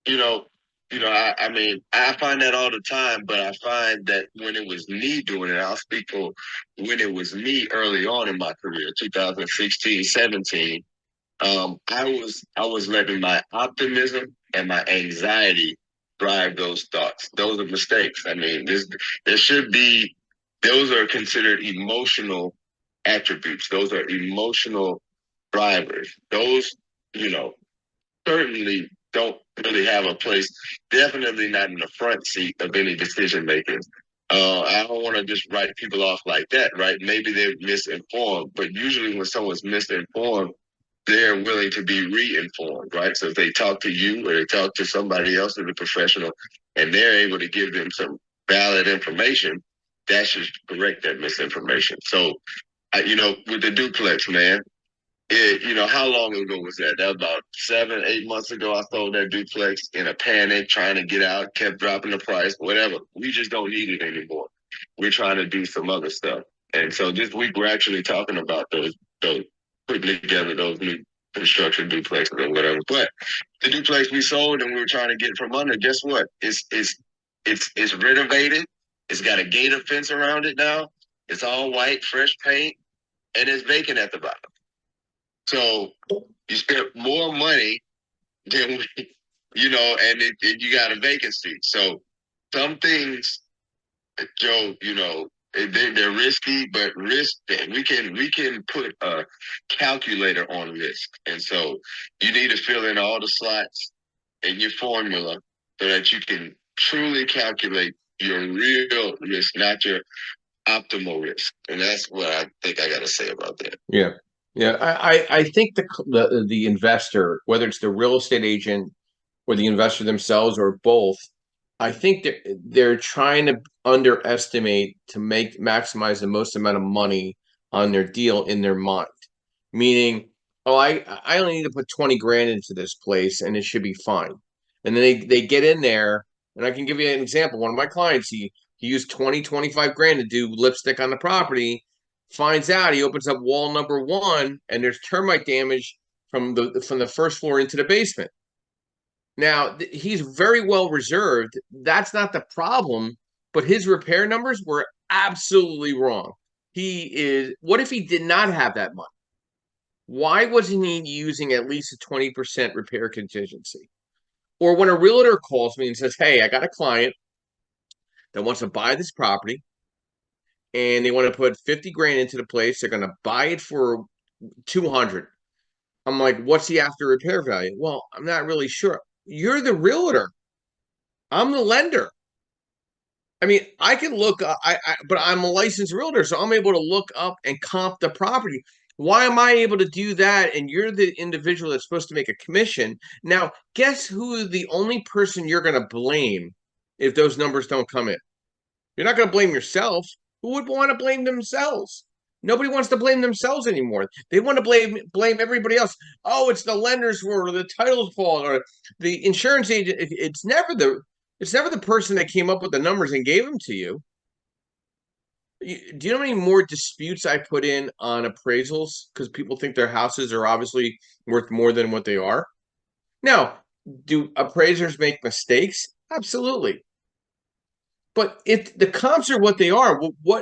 you know, I mean, I find that all the time, but I find that when it was me doing it, I'll speak for when it was me early on in my career, 2016, 17. I was letting my optimism and my anxiety drive those thoughts. Those are mistakes. I mean, there should be. Those are considered emotional attributes. Those are emotional drivers. Those, you know, certainly don't really have a place, definitely not in the front seat of any decision making. I don't want to just write people off like that, right? Maybe they're misinformed, but usually when someone's misinformed, they're willing to be re-informed, right? So if they talk to you or they talk to somebody else who's a professional and they're able to give them some valid information, that should correct that misinformation. So, with the duplex, man, how long ago was that? That was about 7, 8 months ago. I sold that duplex in a panic, trying to get out, kept dropping the price, whatever. We just don't need it anymore. We're trying to do some other stuff. And so this week we're actually talking about those putting together those new construction duplexes or whatever. But the duplex we sold and we were trying to get from under, guess what? It's renovated. It's got a gated fence around it now. It's all white, fresh paint, and it's vacant at the bottom. So you spent more money than, and you got a vacancy. So some things, Joe, they're risky, but we can put a calculator on risk. And so you need to fill in all the slots in your formula so that you can truly calculate your real risk, not your optimal risk. And that's what I think I got to say about that. Yeah. Yeah, I think the investor, whether it's the real estate agent or the investor themselves or both, I think they're trying to underestimate to maximize the most amount of money on their deal in their mind. Meaning, oh, I only need to put 20 grand into this place and it should be fine. And then they get in there, and I can give you an example. One of my clients, he used 25 grand to do lipstick on the property, finds out he opens up wall number one and there's termite damage from the first floor into the basement. Now, he's very well reserved. That's not the problem, but his repair numbers were absolutely wrong. What if he did not have that money? Why wasn't he using at least a 20% repair contingency? Or when a realtor calls me and says, hey, I got a client that wants to buy this property and they want to put 50 grand into the place. They're going to buy it for 200. I'm like, what's the after repair value? Well, I'm not really sure. You're the realtor. I'm the lender. I mean, I can look, but I'm a licensed realtor, so I'm able to look up and comp the property. Why am I able to do that? And you're the individual that's supposed to make a commission. Now, guess who the only person you're going to blame if those numbers don't come in? You're not going to blame yourself. Who would want to blame themselves? Nobody wants to blame themselves anymore. They want to blame everybody else. Oh, it's the lender's fault or the title's fault or the insurance agent. It's never the person that came up with the numbers and gave them to you. Do you know how many more disputes I put in on appraisals because people think their houses are obviously worth more than what they are? Now, do appraisers make mistakes? Absolutely. But if the comps are what they are,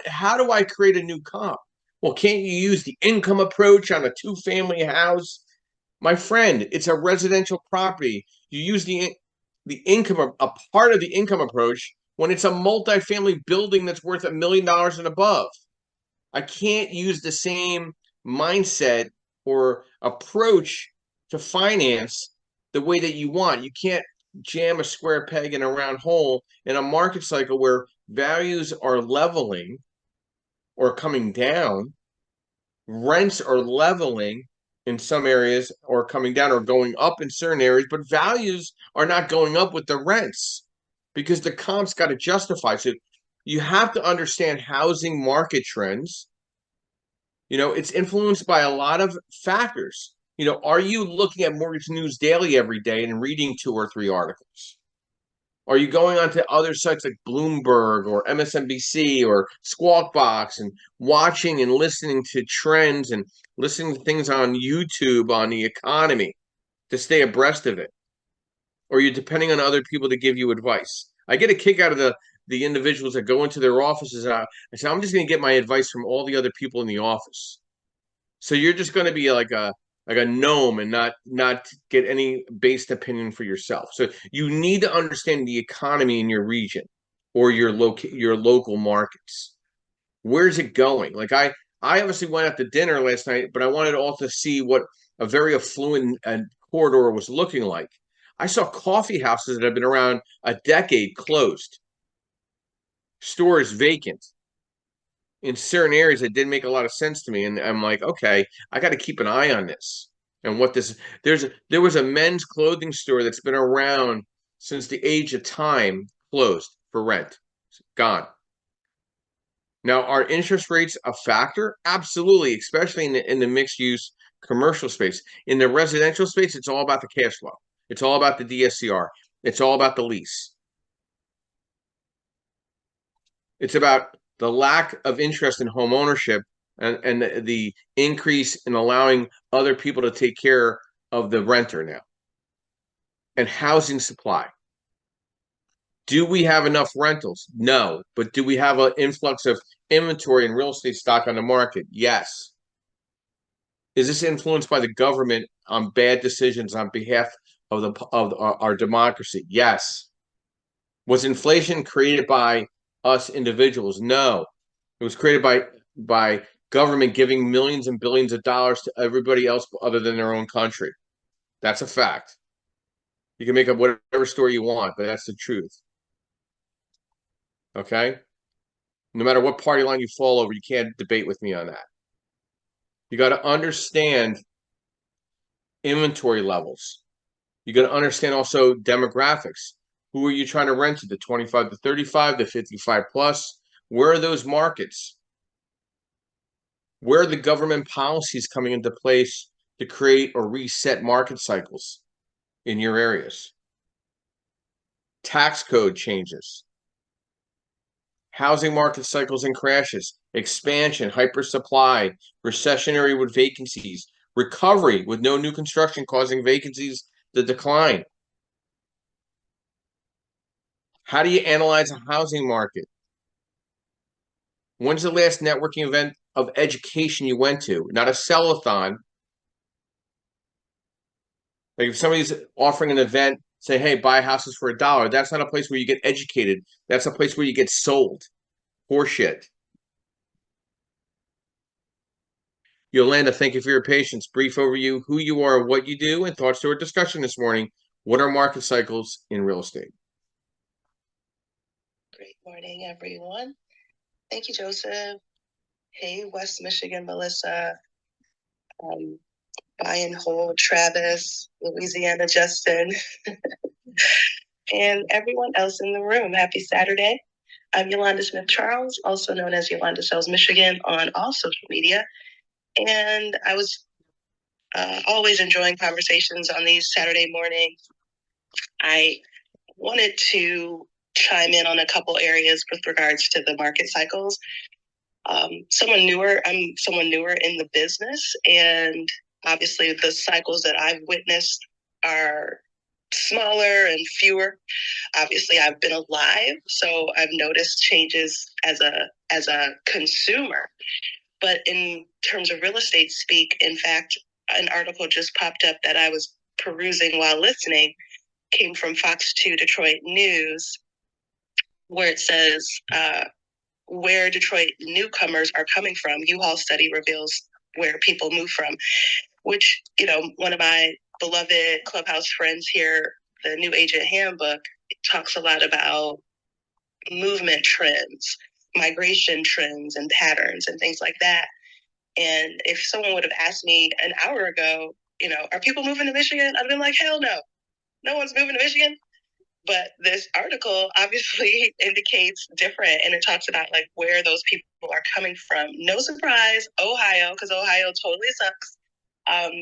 how do I create a new comp? Well, can't you use the income approach on a two-family house? My friend, it's a residential property. You use the income, a part of the income approach when it's a multifamily building that's worth $1 million and above. I can't use the same mindset or approach to finance the way that you want. You can't jam a square peg in a round hole in a market cycle where values are leveling or coming down, rents are leveling in some areas or coming down or going up in certain areas, but values are not going up with the rents because the comps got to justify. So you have to understand housing market trends. It's influenced by a lot of factors. Are you looking at Mortgage News Daily every day and reading 2 or 3 articles? Are you going onto other sites like Bloomberg or MSNBC or Squawk Box and watching and listening to trends and listening to things on YouTube on the economy to stay abreast of it? Or are you depending on other people to give you advice? I get a kick out of the individuals that go into their offices. I say, I'm just going to get my advice from all the other people in the office. So you're just going to be like a gnome and not get any based opinion for yourself. So you need to understand the economy in your region or your local markets. Where's it going? Like I obviously went out to dinner last night, but I wanted also to see what a very affluent corridor was looking like. I saw coffee houses that have been around a decade closed, stores vacant in certain areas that didn't make a lot of sense to me. And I'm like, okay, I got to keep an eye on this. And there was a men's clothing store that's been around since the age of time, closed for rent, gone. Now, are interest rates a factor? Absolutely, especially in the mixed use commercial space. In the residential space, it's all about the cash flow. It's all about the DSCR. It's all about the lease. It's about the lack of interest in home ownership and the increase in allowing other people to take care of the renter now. And housing supply. Do we have enough rentals? No. But do we have an influx of inventory and real estate stock on the market? Yes. Is this influenced by the government on bad decisions on behalf of our democracy? Yes. Was inflation created by us individuals? No. It was created by government giving millions and billions of dollars to everybody else other than their own country. That's a fact. You can make up whatever story you want, but that's the truth. Okay? No matter what party line you fall over, you can't debate with me on that. You got to understand inventory levels. You got to understand also demographics. Who are you trying to rent to? The 25 to 35, the 55 plus? Where are those markets? Where are the government policies coming into place to create or reset market cycles in your areas? Tax code changes, housing market cycles and crashes, expansion, hypersupply, recessionary with vacancies, recovery with no new construction causing vacancies to decline. How do you analyze a housing market? When's the last networking event of education you went to? Not a sell-a-thon. Like if somebody's offering an event, say, hey, buy houses for $1. That's not a place where you get educated. That's a place where you get sold. Horseshit. Yolanda, thank you for your patience. Brief overview, who you are, what you do, and thoughts to our discussion this morning. What are market cycles in real estate? Great morning, everyone. Thank you, Joseph. Hey, West Michigan, Melissa. Buy and hold, Travis, Louisiana, Justin, and everyone else in the room. Happy Saturday. I'm Yolanda Smith Charles, also known as Yolanda Sells Michigan on all social media. And I was always enjoying conversations on these Saturday mornings. I wanted to chime in on a couple areas with regards to the market cycles. I'm someone newer in the business, and obviously the cycles that I've witnessed are smaller and fewer. Obviously, I've been alive, so I've noticed changes as a consumer. But in terms of real estate speak, in fact, an article just popped up that I was perusing while listening, came from Fox 2 Detroit News, where it says, where Detroit newcomers are coming from. U-Haul study reveals where people move from, which, one of my beloved Clubhouse friends here, the New Agent Handbook, talks a lot about movement trends, migration trends and patterns and things like that. And if someone would have asked me an hour ago, are people moving to Michigan? I'd have been like, hell no. No one's moving to Michigan. But this article obviously indicates different, and it talks about like where those people are coming from. No surprise, Ohio, because Ohio totally sucks.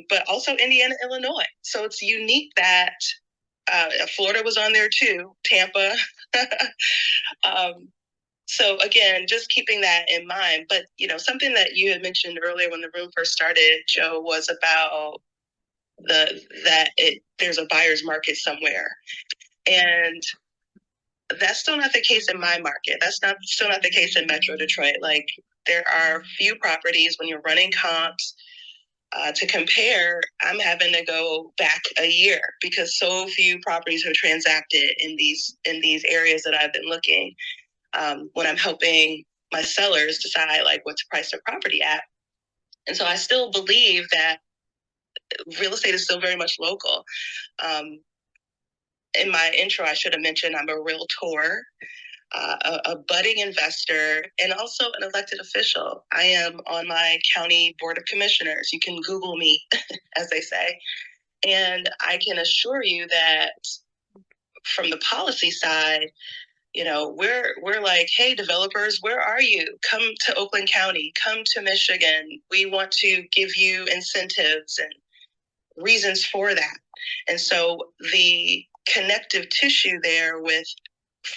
But also Indiana, Illinois. So it's unique that Florida was on there too, Tampa. So again, just keeping that in mind. But something that you had mentioned earlier when the room first started, Joe, was about there's a buyer's market somewhere. And that's still not the case in my market. That's still not the case in Metro Detroit. Like, there are few properties when you're running comps to compare. I'm having to go back a year because so few properties are transacted in these areas that I've been looking when I'm helping my sellers decide like what to price their property at. And so I still believe that real estate is still very much local. In my intro, I should have mentioned I'm a realtor, a budding investor, and also an elected official. I am on my county board of commissioners. You can Google me, as they say. And I can assure you that from the policy side, we're like, hey, developers, where are you? Come to Oakland County, come to Michigan. We want to give you incentives and reasons for that. And so the connective tissue there with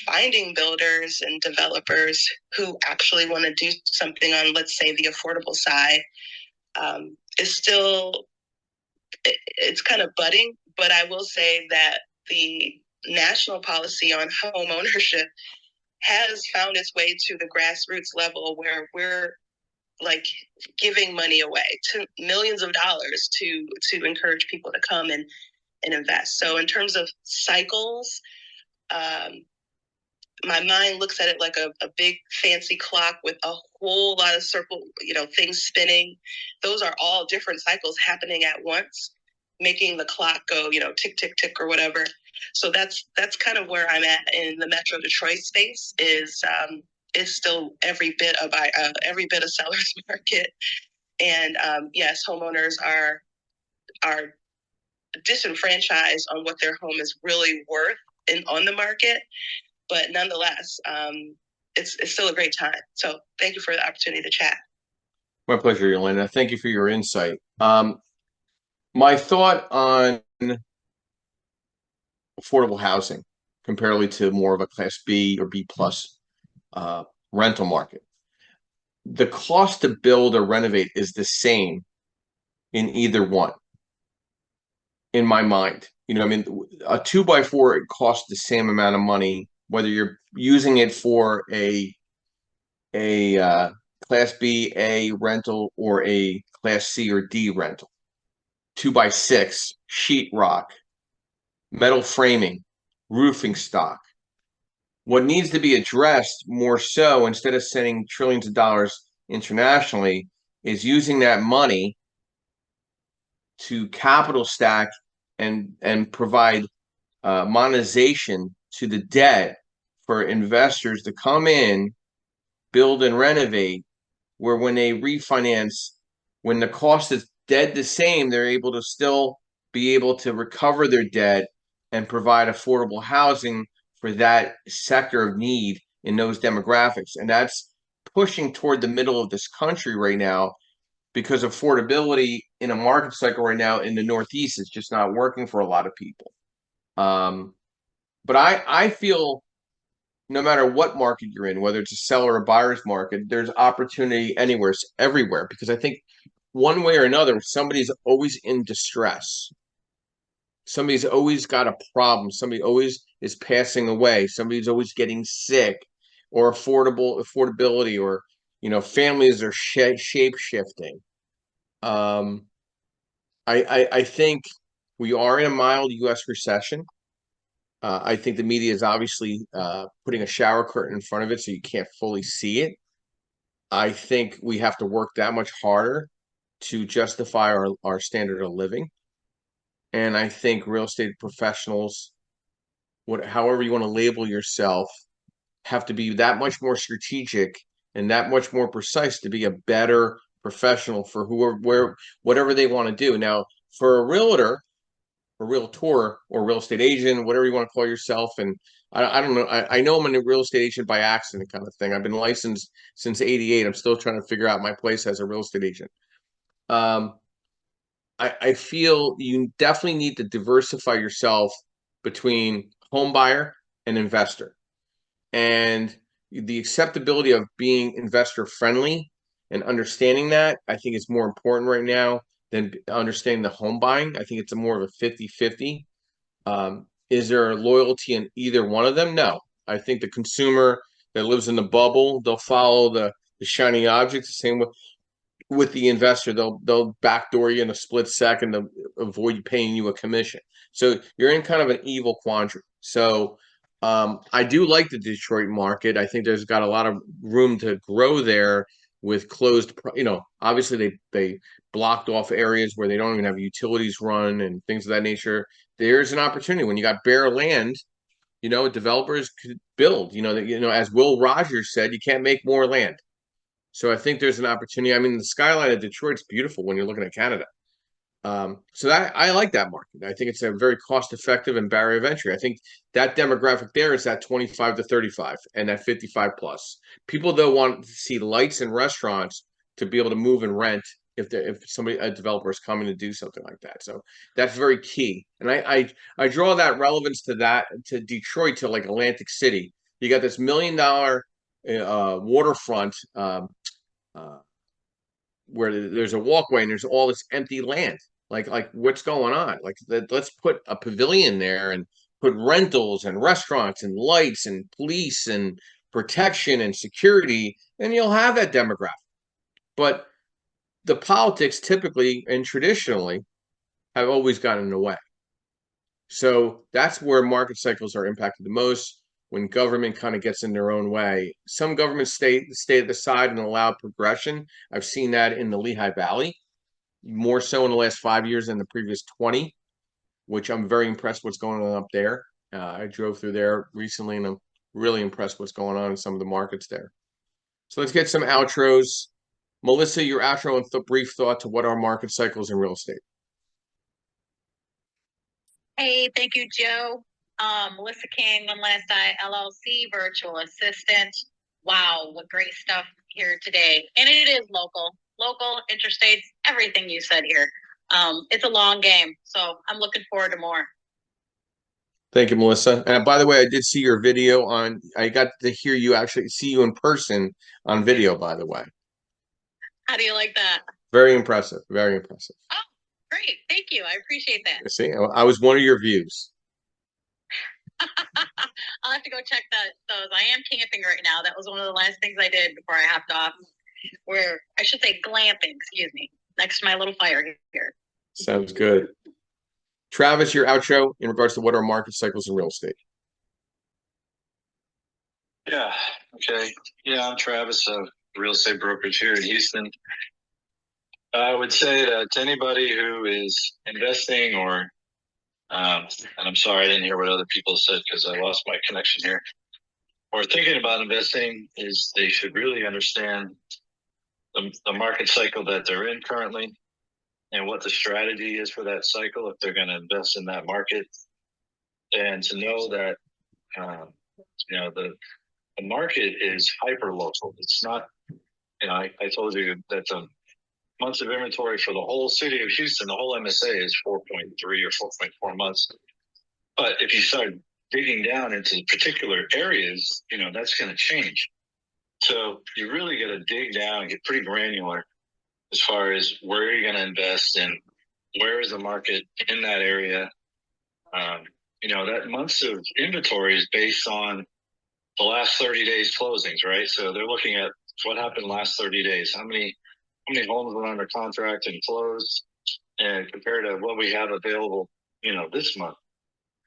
finding builders and developers who actually want to do something on, let's say, the affordable side is still, it's kind of budding. But I will say that the national policy on home ownership has found its way to the grassroots level where we're like giving money away to millions of dollars to encourage people to come and invest. So in terms of cycles, my mind looks at it like a big fancy clock with a whole lot of things spinning. Those are all different cycles happening at once, making the clock go, tick, tick, tick, or whatever. So that's kind of where I'm at in the Metro Detroit space. Is still every bit of seller's market. And yes, homeowners are disenfranchised on what their home is really worth on the market. But nonetheless, it's still a great time. So thank you for the opportunity to chat. My pleasure, Yolanda. Thank you for your insight. My thought on affordable housing, comparatively to more of a Class B or B plus rental market. The cost to build or renovate is the same in either one, in my mind. You know, I mean, a 2x4, it costs the same amount of money, whether you're using it for a Class B, A rental or a Class C or D rental. 2x6, sheetrock, metal framing, roofing stock. What needs to be addressed more so, instead of sending trillions of dollars internationally, is using that money to capital stack and provide monetization to the debt for investors to come in, build and renovate, where when they refinance, when the cost is dead the same, they're able to still be able to recover their debt and provide affordable housing for that sector of need in those demographics. And that's pushing toward the middle of this country right now, because affordability in a market cycle right now in the Northeast is just not working for a lot of people. But I feel no matter what market you're in, whether it's a seller or buyer's market, there's opportunity anywhere, everywhere, because I think one way or another, somebody's always in distress. Somebody's always got a problem. Somebody always is passing away. Somebody's always getting sick, or affordability, or, you know, families are shape shifting. I think we are in a mild U.S. recession. I think the media is obviously putting a shower curtain in front of it so you can't fully see it. I think we have to work that much harder to justify our standard of living. And I think real estate professionals, however you want to label yourself, have to be that much more strategic and that much more precise to be a better professional for whatever they want to do. Now, for a realtor, or realtor, or real estate agent, whatever you want to call yourself. And I don't know. I know I'm a real estate agent by accident kind of thing. I've been licensed since '88. I'm still trying to figure out my place as a real estate agent. I feel you definitely need to diversify yourself between home buyer and investor. And the acceptability of being investor friendly and understanding that, I think, is more important right now than understanding the home buying. I think it's more of a 50-50. Is there loyalty in either one of them? No. I think the consumer that lives in the bubble, they'll follow the shiny objects. The same with the investor, they'll backdoor you in a split second to avoid paying you a commission. So you're in kind of an evil quandary. So I do like the Detroit market. I think there's got a lot of room to grow there with closed, you know, obviously they blocked off areas where they don't even have utilities run and things of that nature. There's an opportunity when you got bare land, you know, developers could build, as Will Rogers said, you can't make more land. So I think there's an opportunity. I mean, the skyline of Detroit's beautiful when you're looking at Canada. So that I like that market. I think it's a very cost-effective and barrier of entry. I think that demographic there is that 25 to 35 and that 55 plus. People though want to see lights and restaurants to be able to move and rent if a developer is coming to do something like that. So that's very key. And I draw that relevance to Detroit, to like Atlantic City. You got this $1 million waterfront where there's a walkway and there's all this empty land. Like what's going on? Let's put a pavilion there and put rentals and restaurants and lights and police and protection and security, and you'll have that demographic. But the politics typically and traditionally have always gotten in the way. So that's where market cycles are impacted the most, when government kind of gets in their own way. Some governments stay at the side and allow progression. I've seen that in the Lehigh Valley, more so in the last 5 years than the previous 20, which I'm very impressed what's going on up there. I drove through there recently, and I'm really impressed what's going on in some of the markets there. So let's get some outros. Melissa, your outro and brief thought to what are market cycles in real estate. Hey, thank you, Joe. Melissa King, One Last Eye LLC, virtual assistant. Wow, what great stuff here today. And it is local, interstates, everything you said here. It's a long game, so I'm looking forward to more. Thank you, Melissa. And by the way, I did see your video I got to hear you actually see you in person on video, by the way. How do you like that? Very impressive. Very impressive. Oh, great. Thank you. I appreciate that. See, I was one of your views. I'll have to go check those. I am camping right now. That was one of the last things I did before I hopped off. I should say glamping, excuse me, next to my little fire here. Sounds good. Travis, your outro in regards to what are market cycles in real estate. Yeah. Okay. Yeah, I'm Travis, a real estate brokerage here in Houston. I would say that to anybody who is investing and I'm sorry, I didn't hear what other people said because I lost my connection here, or thinking about investing, is they should really understand the market cycle that they're in currently and what the strategy is for that cycle if they're going to invest in that market, and to know that the market is hyper local. It's not, I told you that the months of inventory for the whole city of Houston, the whole MSA is 4.3 or 4.4 months. But if you start digging down into particular areas, that's going to change. So you really got to dig down and get pretty granular as far as where you're going to invest and where is the market in that area. That months of inventory is based on the last 30 days closings, right? So they're looking at what happened last 30 days. How many homes were under contract and closed, and compared to what we have available, this month.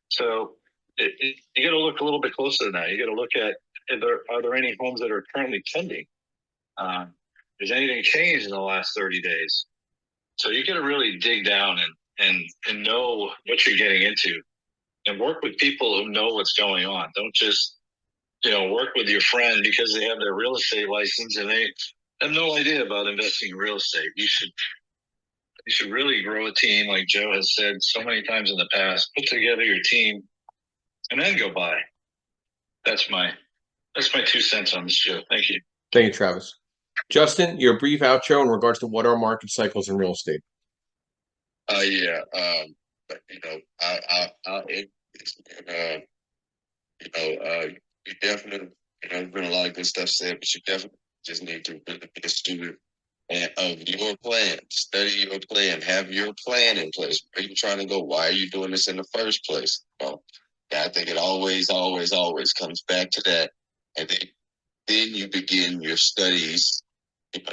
So you got to look a little bit closer than that. You got to look at, are there any homes that are currently pending? Has anything changed in the last 30 days? So you got to really dig down and know what you're getting into, and work with people who know what's going on. Don't just, work with your friend because they have their real estate license and they have no idea about investing in real estate. You should really grow a team, like Joe has said so many times in the past. Put together your team and then go buy. That's my 2 cents on this, Joe. Thank you. Thank you, Travis. Justin, your brief outro in regards to what are market cycles in real estate. Yeah. You definitely, there's been a lot of good stuff said, but you definitely just need to really be a student of your plan. Study your plan. Have your plan in place. Where are you trying to go? Why are you doing this in the first place? I think it always comes back to that. And then you begin your studies.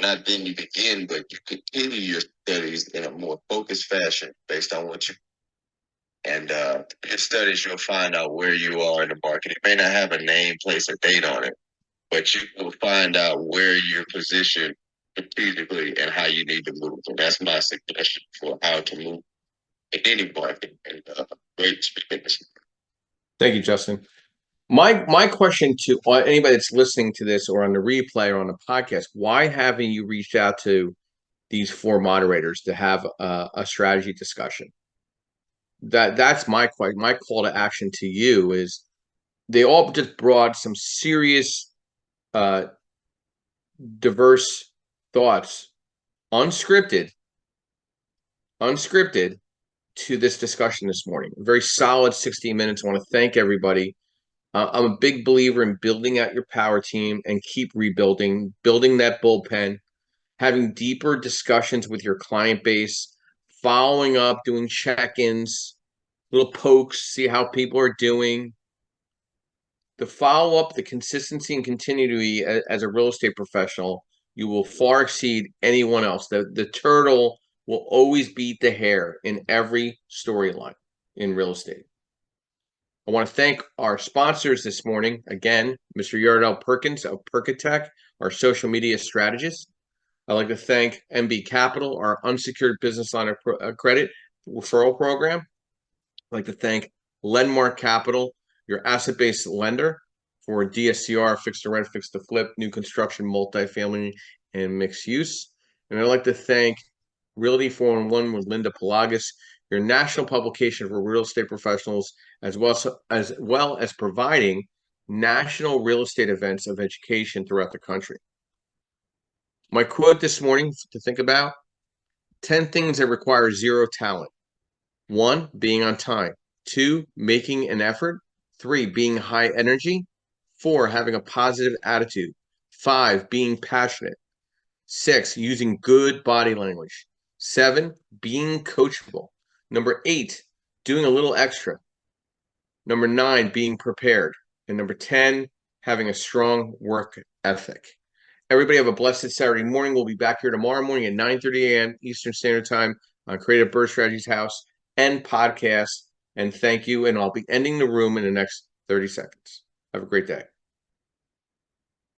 Not then you begin, but you continue your studies in a more focused fashion based on what you. And your studies, you'll find out where you are in the market. It may not have a name, place, or date on it, but you will find out where you're positioned strategically and how you need to move. And that's my suggestion for how to move in any market. And great speaking. Thank you, Justin. My question to anybody that's listening to this or on the replay or on the podcast, why haven't you reached out to these 4 moderators to have a strategy discussion? That's my call to action to you is they all just brought some serious diverse thoughts, unscripted to this discussion this morning. A very solid 16 minutes. I want to thank everybody. I'm a big believer in building out your power team and keep rebuilding, building that bullpen, having deeper discussions with your client base, following up, doing check-ins, little pokes, see how people are doing. The follow-up, the consistency and continuity as a real estate professional, you will far exceed anyone else. The turtle will always beat the hare in every storyline in real estate. I want to thank our sponsors this morning. Again, Mr. Yardell Perkins of Perkatech, our social media strategist. I'd like to thank MB Capital, our unsecured business line of credit referral program. I'd like to thank Lendmark Capital, your asset-based lender for DSCR, fixed to rent, fixed to flip, new construction, multifamily, and mixed use. And I'd like to thank Realty 411 with Linda Pelagas, your national publication for real estate professionals, as well as providing national real estate events of education throughout the country. My quote this morning to think about: 10 things that require zero talent. 1, being on time. 2, making an effort. 3, being high energy. 4, having a positive attitude. 5, being passionate. 6, using good body language. 7, being coachable. Number 8, doing a little extra. Number 9, being prepared. And number 10, having a strong work ethic. Everybody have a blessed Saturday morning. We'll be back here tomorrow morning at 9:30 a.m. Eastern Standard Time on Creative Bird Strategies House and podcast. And thank you. And I'll be ending the room in the next 30 seconds. Have a great day.